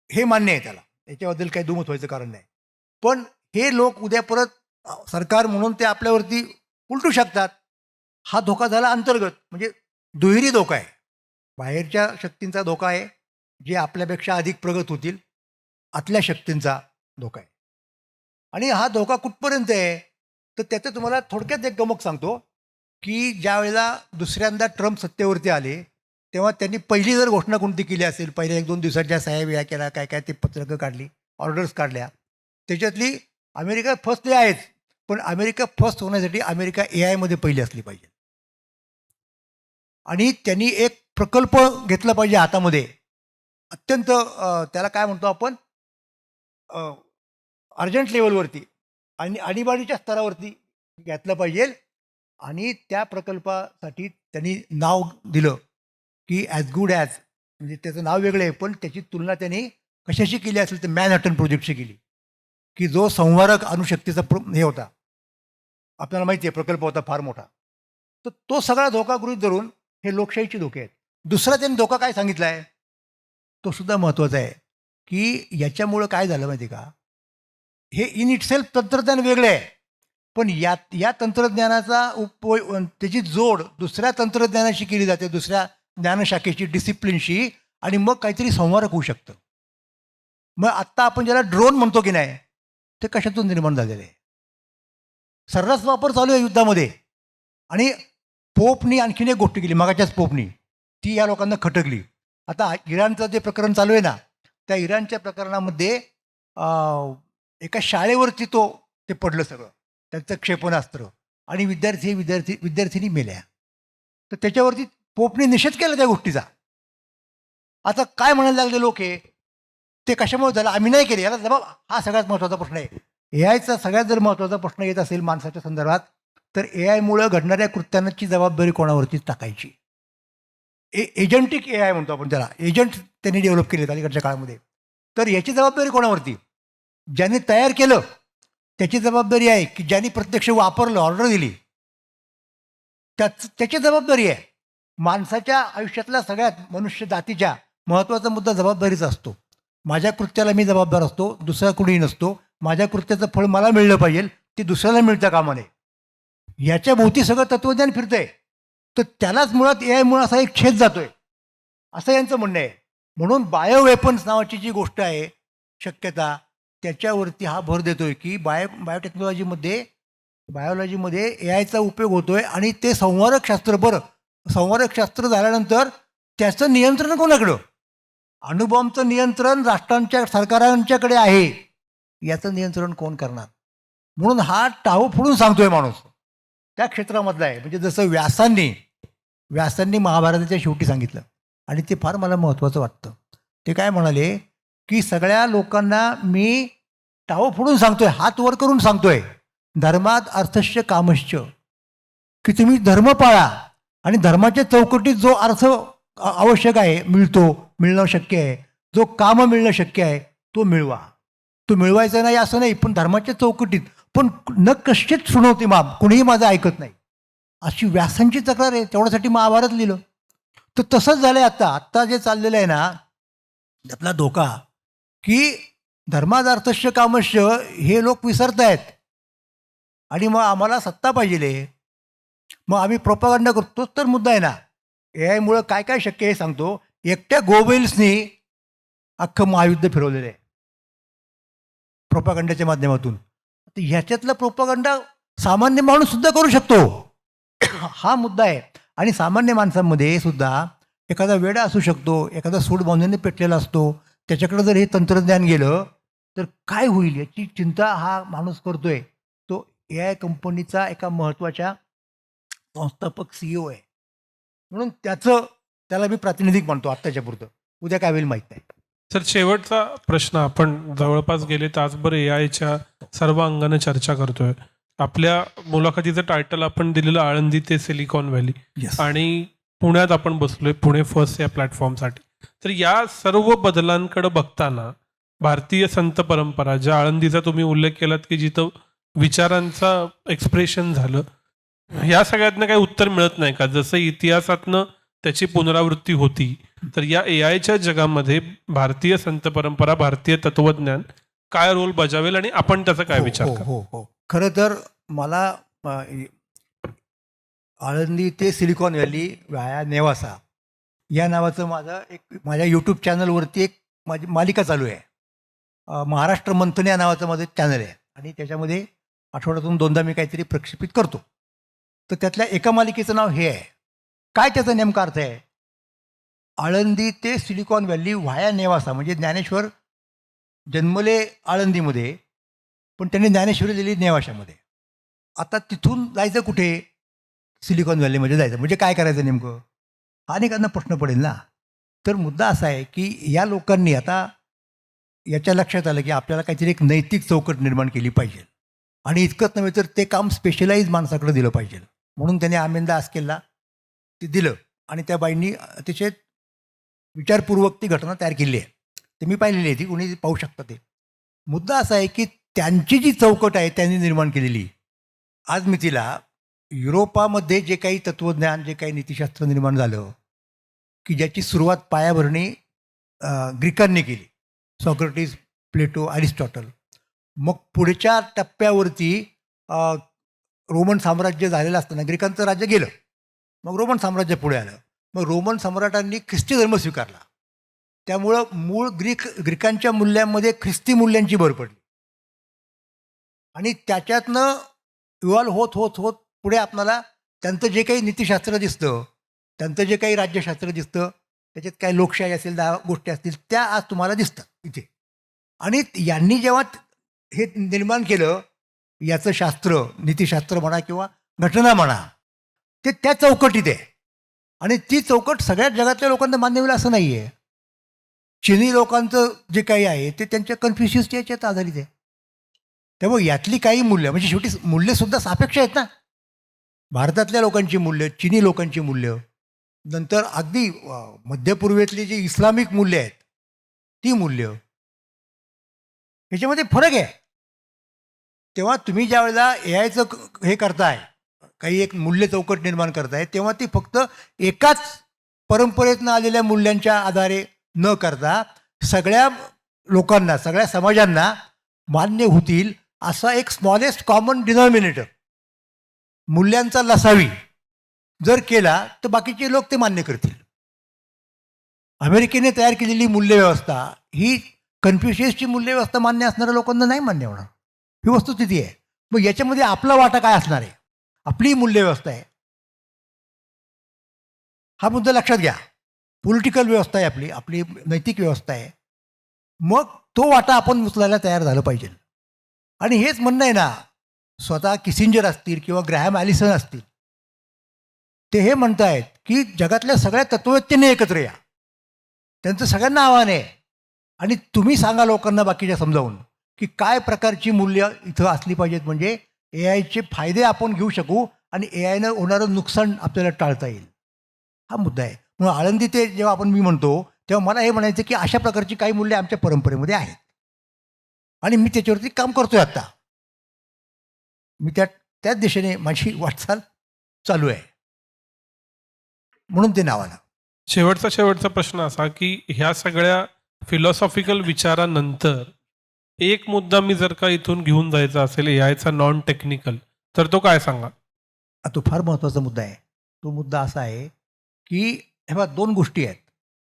हे मान्य आहे त्याला, याच्याबद्दल काही दुमत व्हायचं कारण नाही. पण हे लोक उद्या परत सरकार म्हणून ते आपल्यावरती उलटू शकतात. हा धोका झाला अंतर्गत, म्हणजे दुहेरी धोका आहे. बाहेरच्या शक्तींचा धोका आहे जे आपल्यापेक्षा अधिक प्रगत होतील, आतल्या शक्तींचा धोका आहे. आणि हा धोका कुठपर्यंत आहे, तर त्याचं तुम्हाला थोडक्यात एक गमक सांगतो की ज्या वेळेला दुसऱ्यांदा ट्रम्प सत्तेवरती आले तेव्हा त्यांनी पहिली जर घोषणा कोणती केली असेल, पहिल्या 1-2 दिवसाच्या सह्या बिया केल्या, काय काय ते पत्रकं काढली, ऑर्डर्स काढल्या, त्याच्यातली अमेरिका फर्स्ट आहेच, पण अमेरिका फर्स्ट होण्यासाठी अमेरिका AIमध्ये पहिली असली पाहिजे. आणि त्यांनी एक प्रकल्प घेतला पाहिजे हातामध्ये, अत्यंत त्याला काय म्हणतो आपण, अर्जंट लेवलवरती आणि आणीबाणीच्या स्तरावरती घेतलं पाहिजे. आणि त्या प्रकल्पासाठी त्यांनी नाव दिलं की ॲज गुड ॲज, म्हणजे त्याचं नाव वेगळं आहे पण त्याची तुलना त्यांनी कशाशी केली असेल तर मॅनहॅटन प्रोजेक्टशी केली, की जो संवारक अणुशक्तीचा हे होता, आपल्याला माहिती आहे प्रकल्प होता फार मोठा. तर तो सगळा धोका गृहीत धरून हे लोकशाहीचे धोके आहेत. दुसरा त्यांनी धोका काय सांगितला आहे, तो सुद्धा महत्त्वाचा आहे, की याच्यामुळं काय झालं माहिती आहे का, हे इन इटसेल्फ तंत्रज्ञान वेगळे आहे, पण या तंत्रज्ञानाचा त्याची जोड दुसऱ्या तंत्रज्ञानाशी केली जाते, दुसऱ्या ज्ञानशाखेची, डिसिप्लिनशी, आणि मग काहीतरी संवारक होऊ शकतं. मग आत्ता आपण ज्याला ड्रोन म्हणतो की नाही, ते कशातून निर्माण झालेलं आहे, सर्रास वापर चालू आहे युद्धामध्ये. आणि पोपनी आणखीन एक गोष्ट केली, मागाच्याच पोपनी, ती या लोकांना खटकली. आता इराणचं जे प्रकरण चालू आहे ना, त्या इराणच्या प्रकरणामध्ये एका शाळेवरती ते पडलं सगळं, त्यांचं क्षेपणास्त्र, आणि विद्यार्थिनी मेल्या. तर त्याच्यावरती पोपने निषेध केला त्या गोष्टीचा. आता काय म्हणायला लागले लोक हे ते कशामुळे झालं, आम्ही नाही केले, याला जबाब हा सगळ्यात महत्त्वाचा प्रश्न आहे. ए आयचा सगळ्यात जर महत्त्वाचा प्रश्न येत असेल माणसाच्या संदर्भात, तर ए आयमुळं घडणाऱ्या कृत्यांची जबाबदारी कोणावरतीच टाकायची. एजंटिक ए आय म्हणतो आपण त्याला, एजंट त्यांनी डेव्हलप केले अलीकडच्या काळामध्ये. तर याची जबाबदारी कोणावरती? ज्यांनी तयार केलं त्याची जबाबदारी आहे, की ज्यांनी प्रत्यक्ष वापरलं, ऑर्डर दिली त्याची जबाबदारी आहे. माणसाच्या आयुष्यातल्या सगळ्यात मनुष्य जातीच्या महत्त्वाचा मुद्दा जबाबदारीचा असतो. माझ्या कृत्याला मी जबाबदार असतो, दुसरा कुणीही नसतो. माझ्या कृत्याचं फळ मला मिळलं पाहिजे, ते दुसऱ्याला मिळतं कामा नये. याच्या भोवती सगळं तत्त्वज्ञान फिरतंय. तर त्यालाच मुळात ए आयमुळे असा एक छेद जातोय असं यांचं म्हणणं आहे. म्हणून बायो वेपन्स नावाची जी गोष्ट आहे, शक्यता, त्याच्यावरती हा भर देतोय की बायोलॉजीमध्ये ए आयचा उपयोग होतोय. आणि ते संवारक शास्त्र झाल्यानंतर त्याचं नियंत्रण कोणाकडं? अणुबॉम्बचं नियंत्रण राष्ट्रांच्या सरकारांच्याकडे आहे. याचं नियंत्रण कोण करणार? म्हणून हा टाहो फोडून सांगतोय माणूस त्या क्षेत्रामधला आहे. म्हणजे जसं व्यासांनी महाभारताच्या शेवटी सांगितलं, आणि ते फार मला महत्त्वाचं वाटतं. ते काय म्हणाले की सगळ्या लोकांना मी टाहो फोडून सांगतोय, हात वर करून सांगतोय, धर्मात अर्थश्च कामश्च, की तुम्ही धर्म पाळा आणि धर्माच्या चौकटीत जो अर्थ आवश्यक आहे मिळणं शक्य आहे, जो काम मिळणं शक्य आहे तो मिळवा. तो मिळवायचा नाही असं नाही, पण धर्माच्या चौकटीत. पण न कश्चित शुणवते माम, कुणीही माझं ऐकत नाही, अशी व्यासांची तक्रार आहे. तेवढ्यासाठी महाभारत लिहिलं. तर तसंच झालंय आत्ता जे चाललेलं आहे ना, त्यातला धोका, की धर्मात अर्थश्य कामश्य हे लोक विसरतायत. आणि मग आम्हाला सत्ता पाहिजे, मग आम्ही प्रोपागंडा करतो. तोच तर मुद्दा आहे ना. ए आयमुळं काय काय शक्य आहे सांगतो. एकट्या गोबेल्सनी अख्खं महायुद्ध फिरवलेलं आहे प्रोपागंडाच्या माध्यमातून. तर ह्याच्यातला प्रोपागंडा सामान्य माणूस सुद्धा करू शकतो हा मुद्दा आहे. आणि सामान्य माणसांमध्ये सुद्धा एखादा वेडा असू शकतो, एखादा सूड बांधून पेटलेला असतो. त्याच्याकडे जर हे तंत्रज्ञान गेलं तर काय होईल याची चिंता हा माणूस करतोय. तो ए आय कंपनीचा एका महत्त्वाच्या संस्थापक CEO आहे. म्हणून त्याला मी प्रातिनिधिक मानतो आत्ताच्या पुरतं. उद्या काय होईल माहीत नाही. सर, शेवटचा प्रश्न. आपण जवळपास गेले तासभर ए आयच्या सर्व अंगाने चर्चा करतोय. आपल्या मुलाखतीचं टायटल आपण दिलेलं आळंदी ते सिलिकॉन व्हॅली, Yes. आणि पुण्यात आपण बसलोय पुणे फर्स्ट या प्लॅटफॉर्मसाठी. तर या सर्व बदलांकडे बघताना भारतीय संत परंपरा, ज्या आळंदीचा तुम्ही उल्लेख केलात की जिथं विचारांचा एक्सप्रेशन झालं, या सगळ्यातनं काही उत्तर मिळत नाही का? जसं इतिहासातनं त्याची पुनरावृत्ती होती, तर या ए आयच्या जगामध्ये भारतीय संत परंपरा, भारतीय तत्वज्ञान काय रोल बजावेल आणि आपण त्याचा काय विचार करू? हो. खरं तर मला आळंदी ते सिलिकॉन व्हॅली व्हाया नेवासा या नावाचं माझ्या यूट्यूब चॅनलवरती एक माझी मालिका चालू आहे. महाराष्ट्र मंथन या नावाचं माझं चॅनल आहे, आणि त्याच्यामध्ये आठवड्यातून 2दा मी काहीतरी प्रक्षेपित करतो. तर त्यातल्या एका मालिकेचं नाव हे आहे. काय त्याचा नेमका अर्थ आहे? आळंदी ते सिलिकॉन व्हॅली व्हाया नेवासा, म्हणजे ज्ञानेश्वर जन्मले आळंदीमध्ये, पण त्यांनी ज्ञानेश्वरी लिहिली नेवाशामध्ये. आता तिथून जायचं कुठे? सिलिकॉन व्हॅलीमध्ये जायचं. म्हणजे काय करायचं नेमकं? हा अनेकांना प्रश्न पडेल ना. तर मुद्दा असा आहे की या लोकांनी आता याच्या लक्षात आलं की आपल्याला काहीतरी एक नैतिक चौकट निर्माण केली पाहिजे, आणि इतकंच नव्हे तर ते काम स्पेशलाइज माणसाकडे दिलं पाहिजे. म्हणून त्याने आमेंदा आस्केलला ते दिलं, आणि त्या बाईंनी अतिशय विचारपूर्वक ती घटना तयार केली आहे. ते मी पाहिलेली आहे, ती कोणी पाहू शकतं. ते मुद्दा असा आहे की त्यांची जी चौकट आहे त्यांनी निर्माण केलेली, आज मी तिला युरोपामध्ये जे काही तत्त्वज्ञान, जे काही नीतिशास्त्र निर्माण झालं, की ज्याची सुरुवात पायाभरणी ग्रीकांनी केली, सॉक्रेटिस, प्लेटो, अरिस्टॉटल. मग पुढच्या टप्प्यावरती रोमन साम्राज्य झालेलं असताना ग्रीकांचं राज्य गेलं, मग रोमन साम्राज्य पुढे आलं. मग रोमन सम्राटांनी ख्रिस्ती धर्म स्वीकारला. त्यामुळं मूळ ग्रीकांच्या मूल्यांमध्ये ख्रिस्ती मूल्यांची भर पडली, आणि त्याच्यातनं इव्हॉल्व होत होत होत पुढे आपल्याला त्यांचं जे काही नीतिशास्त्र दिसतं, त्यांचं जे काही राज्यशास्त्र दिसतं, त्याच्यात काही लोकशाही असेल, 10 गोष्टी असतील, त्या आज तुम्हाला दिसतात इथे. आणि यांनी जेव्हा हे निर्माण केलं, याचं शास्त्र, नीतिशास्त्र म्हणा किंवा घटना म्हणा, ते त्या चौकटीत आहे. आणि ती चौकट सगळ्याच जगातल्या लोकांना मान्य होईल असं नाही आहे. चिनी लोकांचं जे काही आहे ते त्यांच्या कन्फ्युशियसच्या याच्यात आधारित आहे. त्यामुळे यातली काही मूल्य म्हणजे शेवटी मूल्यसुद्धा सापेक्ष आहेत ना. भारतातल्या लोकांची मूल्य, चिनी लोकांची मूल्य, नंतर अगदी मध्यपूर्वेतली जी इस्लामिक मूल्य आहेत ती मूल्य, ह्याच्यामध्ये फरक आहे. तेव्हा तुम्ही ज्या वेळेला ए आयचं हे करताय, काही एक मूल्य चौकट निर्माण करताय, तेव्हा ती फक्त एकाच परंपरेतनं आलेल्या मूल्यांच्या आधारे न करता सगळ्या लोकांना, सगळ्या समाजांना मान्य होतील असा एक स्मॉलेस्ट कॉमन डिनॉमिनेटर मूल्यांचा लसावी जर केला तर बाकीचे लोक ते मान्य करतील. अमेरिकेने तयार केलेली मूल्यव्यवस्था ही कन्फ्युशियसची मूल्यव्यवस्था मान्य असणाऱ्या लोकांना नाही मान्य होणार. ही वस्तुस्थिती आहे. मग याच्यामध्ये आपला वाटा काय असणार आहे? आपली मूल्यव्यवस्था आहे, हा मुद्दा लक्षात घ्या. पॉलिटिकल व्यवस्था आहे आपली, आपली नैतिक व्यवस्था आहे. मग तो वाटा आपण उचलायला तयार झालं पाहिजे. आणि हेच म्हणणं आहे ना, स्वतः किसिंजर असतील किंवा ग्रॅहम ॲलिसन असतील, ते हे म्हणतायत की जगातल्या सगळ्या तत्ववेत्त्यांनी एकत्र या. त्यांचं सगळ्यांना आव्हान आहे. आणि तुम्ही सांगा लोकांना बाकीच्या समजावून की काय प्रकारची मूल्य इथं असली पाहिजेत, म्हणजे ए आयचे फायदे आपण घेऊ शकू आणि ए आयनं होणारं नुकसान आपल्याला टाळता येईल. हा मुद्दा आहे. म्हणून आळंदी ते जेव्हा मी म्हणतो तेव्हा मला हे म्हणायचं की अशा प्रकारची काही मूल्य आमच्या परंपरेमध्ये आहेत आणि मी त्याच्यावरती काम करतोय आत्ता. मी त्याच दिशेने माझी वाटचाल चालू आहे, म्हणून ते नाव आलं. शेवटचा प्रश्न असा की ह्या सगळ्या फिलॉसॉफिकल विचारानंतर एक मुद्दा मी जर का इथून घेऊन जायचा असेल एआयचा नॉन टेक्निकल, तर तो काय सांगा? तो फार महत्त्वाचा मुद्दा आहे. तो मुद्दा असा आहे की हे बघा, दोन गोष्टी आहेत.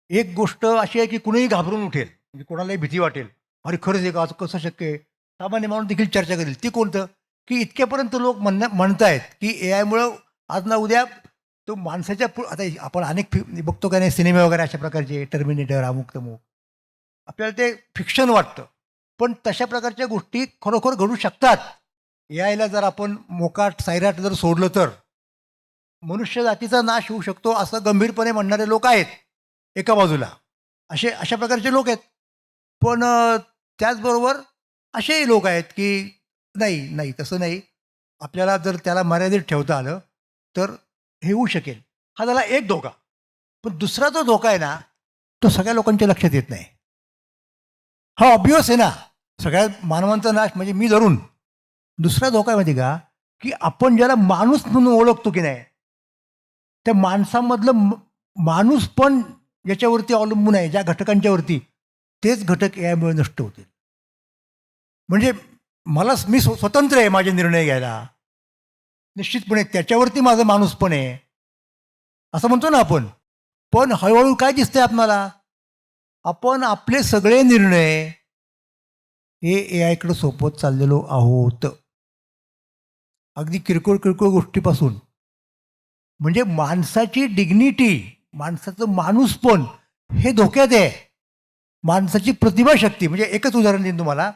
एक गोष्ट अशी आहे की कुणीही घाबरून उठेल, म्हणजे कोणालाही भीती वाटेल, अरे खरंच आहे का, कसं शक्य आहे, सामान्य माणूस देखील चर्चा करेल. ती कोणतं की इतक्यापर्यंत लोक म्हणतायत की ए आयमुळं आज ना उद्या तो माणसाच्या आता आपण अनेक बघतो का नाही सिनेमे वगैरे अशा प्रकारचे, टर्मिनेटर, अमुक तमुक, आपल्याला ते फिक्शन वाटतं. पण तशा प्रकारच्या गोष्टी खरोखर घडू शकतात. ए आयला जर आपण मोकाट सायराट जर सोडलं तर मनुष्य जातीचा नाश होऊ शकतो असं गंभीरपणे म्हणणारे लोक आहेत एका बाजूला. अशा प्रकारचे लोक आहेत. पण त्याचबरोबर असेही लोक आहेत की नाही तसं नाही, आपल्याला जर त्याला मर्यादित ठेवता आलं तर हे होऊ शकेल. हा झाला एक धोका. पण दुसरा जो धोका आहे ना, तो सगळ्या लोकांच्या लक्षात येत नाही. हा ऑब्वियस आहे ना, सगळ्या मानवांचा नाश म्हणजे मी धरून. दुसरा धोका आहे माहिती का, की आपण ज्याला माणूस म्हणून ओळखतो की नाही, त्या माणसामधलं माणूस पण ज्याच्यावरती अवलंबून आहे, ज्या घटकांच्यावरती, तेच घटक ए आयमुळे नष्ट होतील. म्हणजे मी स्वतंत्र आहे माझे निर्णय घ्यायला, निश्चितपणे त्याच्यावरती माझं माणूस पण आहे असं म्हणतो ना आपण. पण हळूहळू काय दिसतंय आपणाला, आपण आपले सगळे निर्णय हे ए आयकडे सोपवत चाललेलो आहोत. अगदी किरकोळ गोष्टीपासून, म्हणजे माणसाची डिग्निटी, माणसाचं माणूसपण हे धोक्यात आहे. माणसाची प्रतिभाशक्ती, म्हणजे एकच उदाहरण देईन तुम्हाला.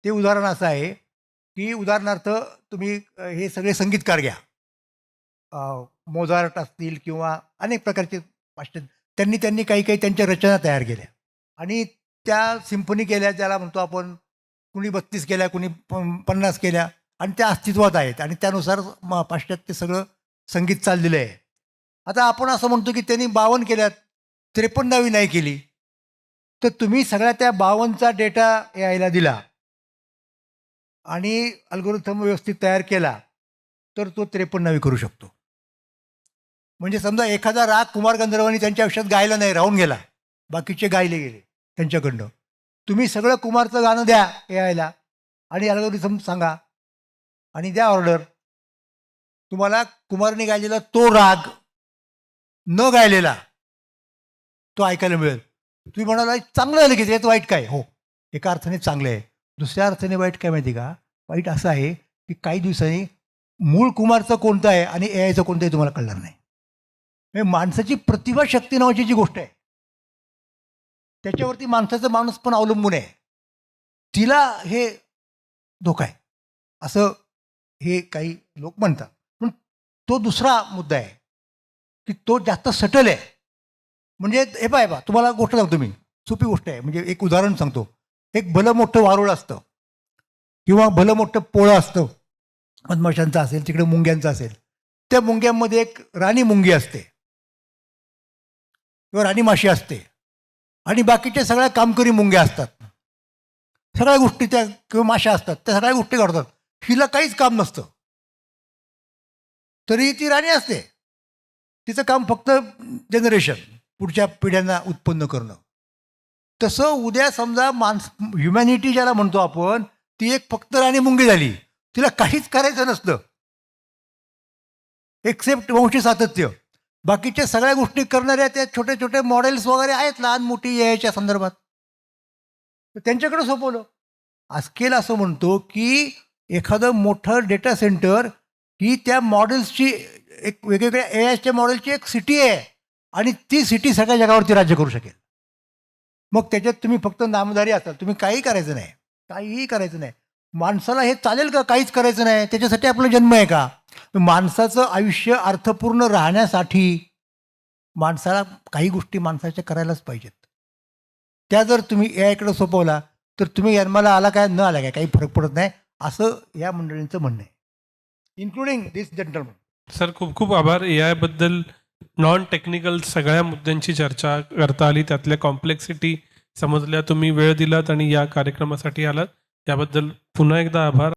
ते उदाहरण असं आहे की उदाहरणार्थ तुम्ही हे सगळे संगीतकार घ्या, मोझार्ट असतील किंवा अनेक प्रकारचे पाश्चात्य, त्यांनी काही त्यांच्या रचना तयार केल्या आणि त्या सिम्फनी केल्या, ज्याला म्हणतो आपण, कुणी 32 केल्या, कुणी 50 केल्या, आणि त्या अस्तित्वात आहेत आणि त्यानुसार पाश्चात्य सगळं संगीत चाललेलं आहे. आता आपण असं म्हणतो की त्यांनी 52 केल्यात, 53वी नाही केली. तर तुम्ही सगळ्या त्या 52चा डेटा ए आयला दिला आणि अल्गोरिथम व्यवस्थित तयार केला तर तो 53वी करू शकतो. म्हणजे समजा एखादा राग कुमार गंधर्वांनी त्यांच्या आयुष्यात गायला नाही, राहून गेला, बाकीचे गायले गेले त्यांच्याकडनं. तुम्ही सगळं कुमारचं गाणं द्या ए आयला आणि अल्गोरिथम सांगा आणि द्या ऑर्डर. तुम्हाला कुमारने गायलेला तो राग न गायलेला तो ऐकायला मिळेल. तुम्ही म्हणाला चांगलं झालं की त्यात वाईट काय? हो, एका अर्थाने चांगलं आहे. दुसऱ्या अर्थाने वाईट काय माहिती का? वाईट असं आहे की काही दिवसांनी मूळ कुमारचं कोणतं आहे आणि ए आयचं कोणतं आहे तुम्हाला कळणार नाही. म्हणजे माणसाची प्रतिभाशक्ती नावाची जी गोष्ट आहे, त्याच्यावरती माणसाचं माणूस पण अवलंबून आहे. तिला हे धोका आहे असं हे काही लोक म्हणतात. पण तो दुसरा मुद्दा आहे की तो जास्त सटल आहे. म्हणजे हे पाय तुम्हाला गोष्ट सांगतो मी. सोपी गोष्ट आहे. म्हणजे एक उदाहरण सांगतो. एक भलं मोठं वारुळ असतं किंवा भलं मोठं पोळं असतं, मधमाशांचं असेल, तिकडे मुंग्यांचं असेल. त्या मुंग्यांमध्ये एक राणी मुंगी असते किंवा राणी माशी असते आणि बाकीच्या सगळ्या कामकरी मुंग्या असतात. सगळ्या गोष्टी त्या किंवा माशा असतात, त्या सगळ्या गोष्टी करतात. हिला काहीच काम नसतं, तरी ती राणी असते. तिचं काम फक्त जनरेशन, पुढच्या पिढ्यांना उत्पन्न करणं. तसं उद्या समजा ह्युमॅनिटी ज्याला म्हणतो आपण, ती एक फक्त राणी मुंगी झाली, तिला काहीच करायचं नसतं एक्सेप्ट वंशी सातत्य. बाकीच्या सगळ्या गोष्टी करणाऱ्या त्या छोटे छोटे मॉडेल्स वगैरे आहेत लहान मोठी याच्या संदर्भात, तर त्यांच्याकडे सोपवलं. आजकेल असं म्हणतो की एखादं मोठं डेटा सेंटर ही त्या मॉडेल्सची एक वेगवेगळ्या एआयच्या मॉडेलची एक सिटी आहे आणि ती सिटी सगळ्या जगावरती राज्य करू शकेल. मग त्याच्यात तुम्ही फक्त नामधारी असाल, तुम्ही काही करायचं नाही, काहीही करायचं नाही. माणसाला हे चालेल का काहीच करायचं नाही? त्याच्यासाठी आपला जन्म आहे का? माणसाचं आयुष्य अर्थपूर्ण राहण्यासाठी माणसाला काही गोष्टी माणसाच्या करायलाच पाहिजेत. त्या जर तुम्ही एआयकडे सोपवला तर तुम्ही जन्माला आला काय न आला काय काही फरक पडत नाही, असं या मंडळींचं म्हणणं आहे, इन्क्लुडिंग दिस जेंटलमन. सर खूप खूप आभार. AI बद्दल नॉन टेक्निकल सगळ्या मुद्द्यांची चर्चा करता आली, त्यातल्या कॉम्प्लेक्सिटी समजल्या, तुम्ही वेळ दिलात आणि या कार्यक्रमासाठी आलात, याबद्दल पुन्हा एकदा आभार.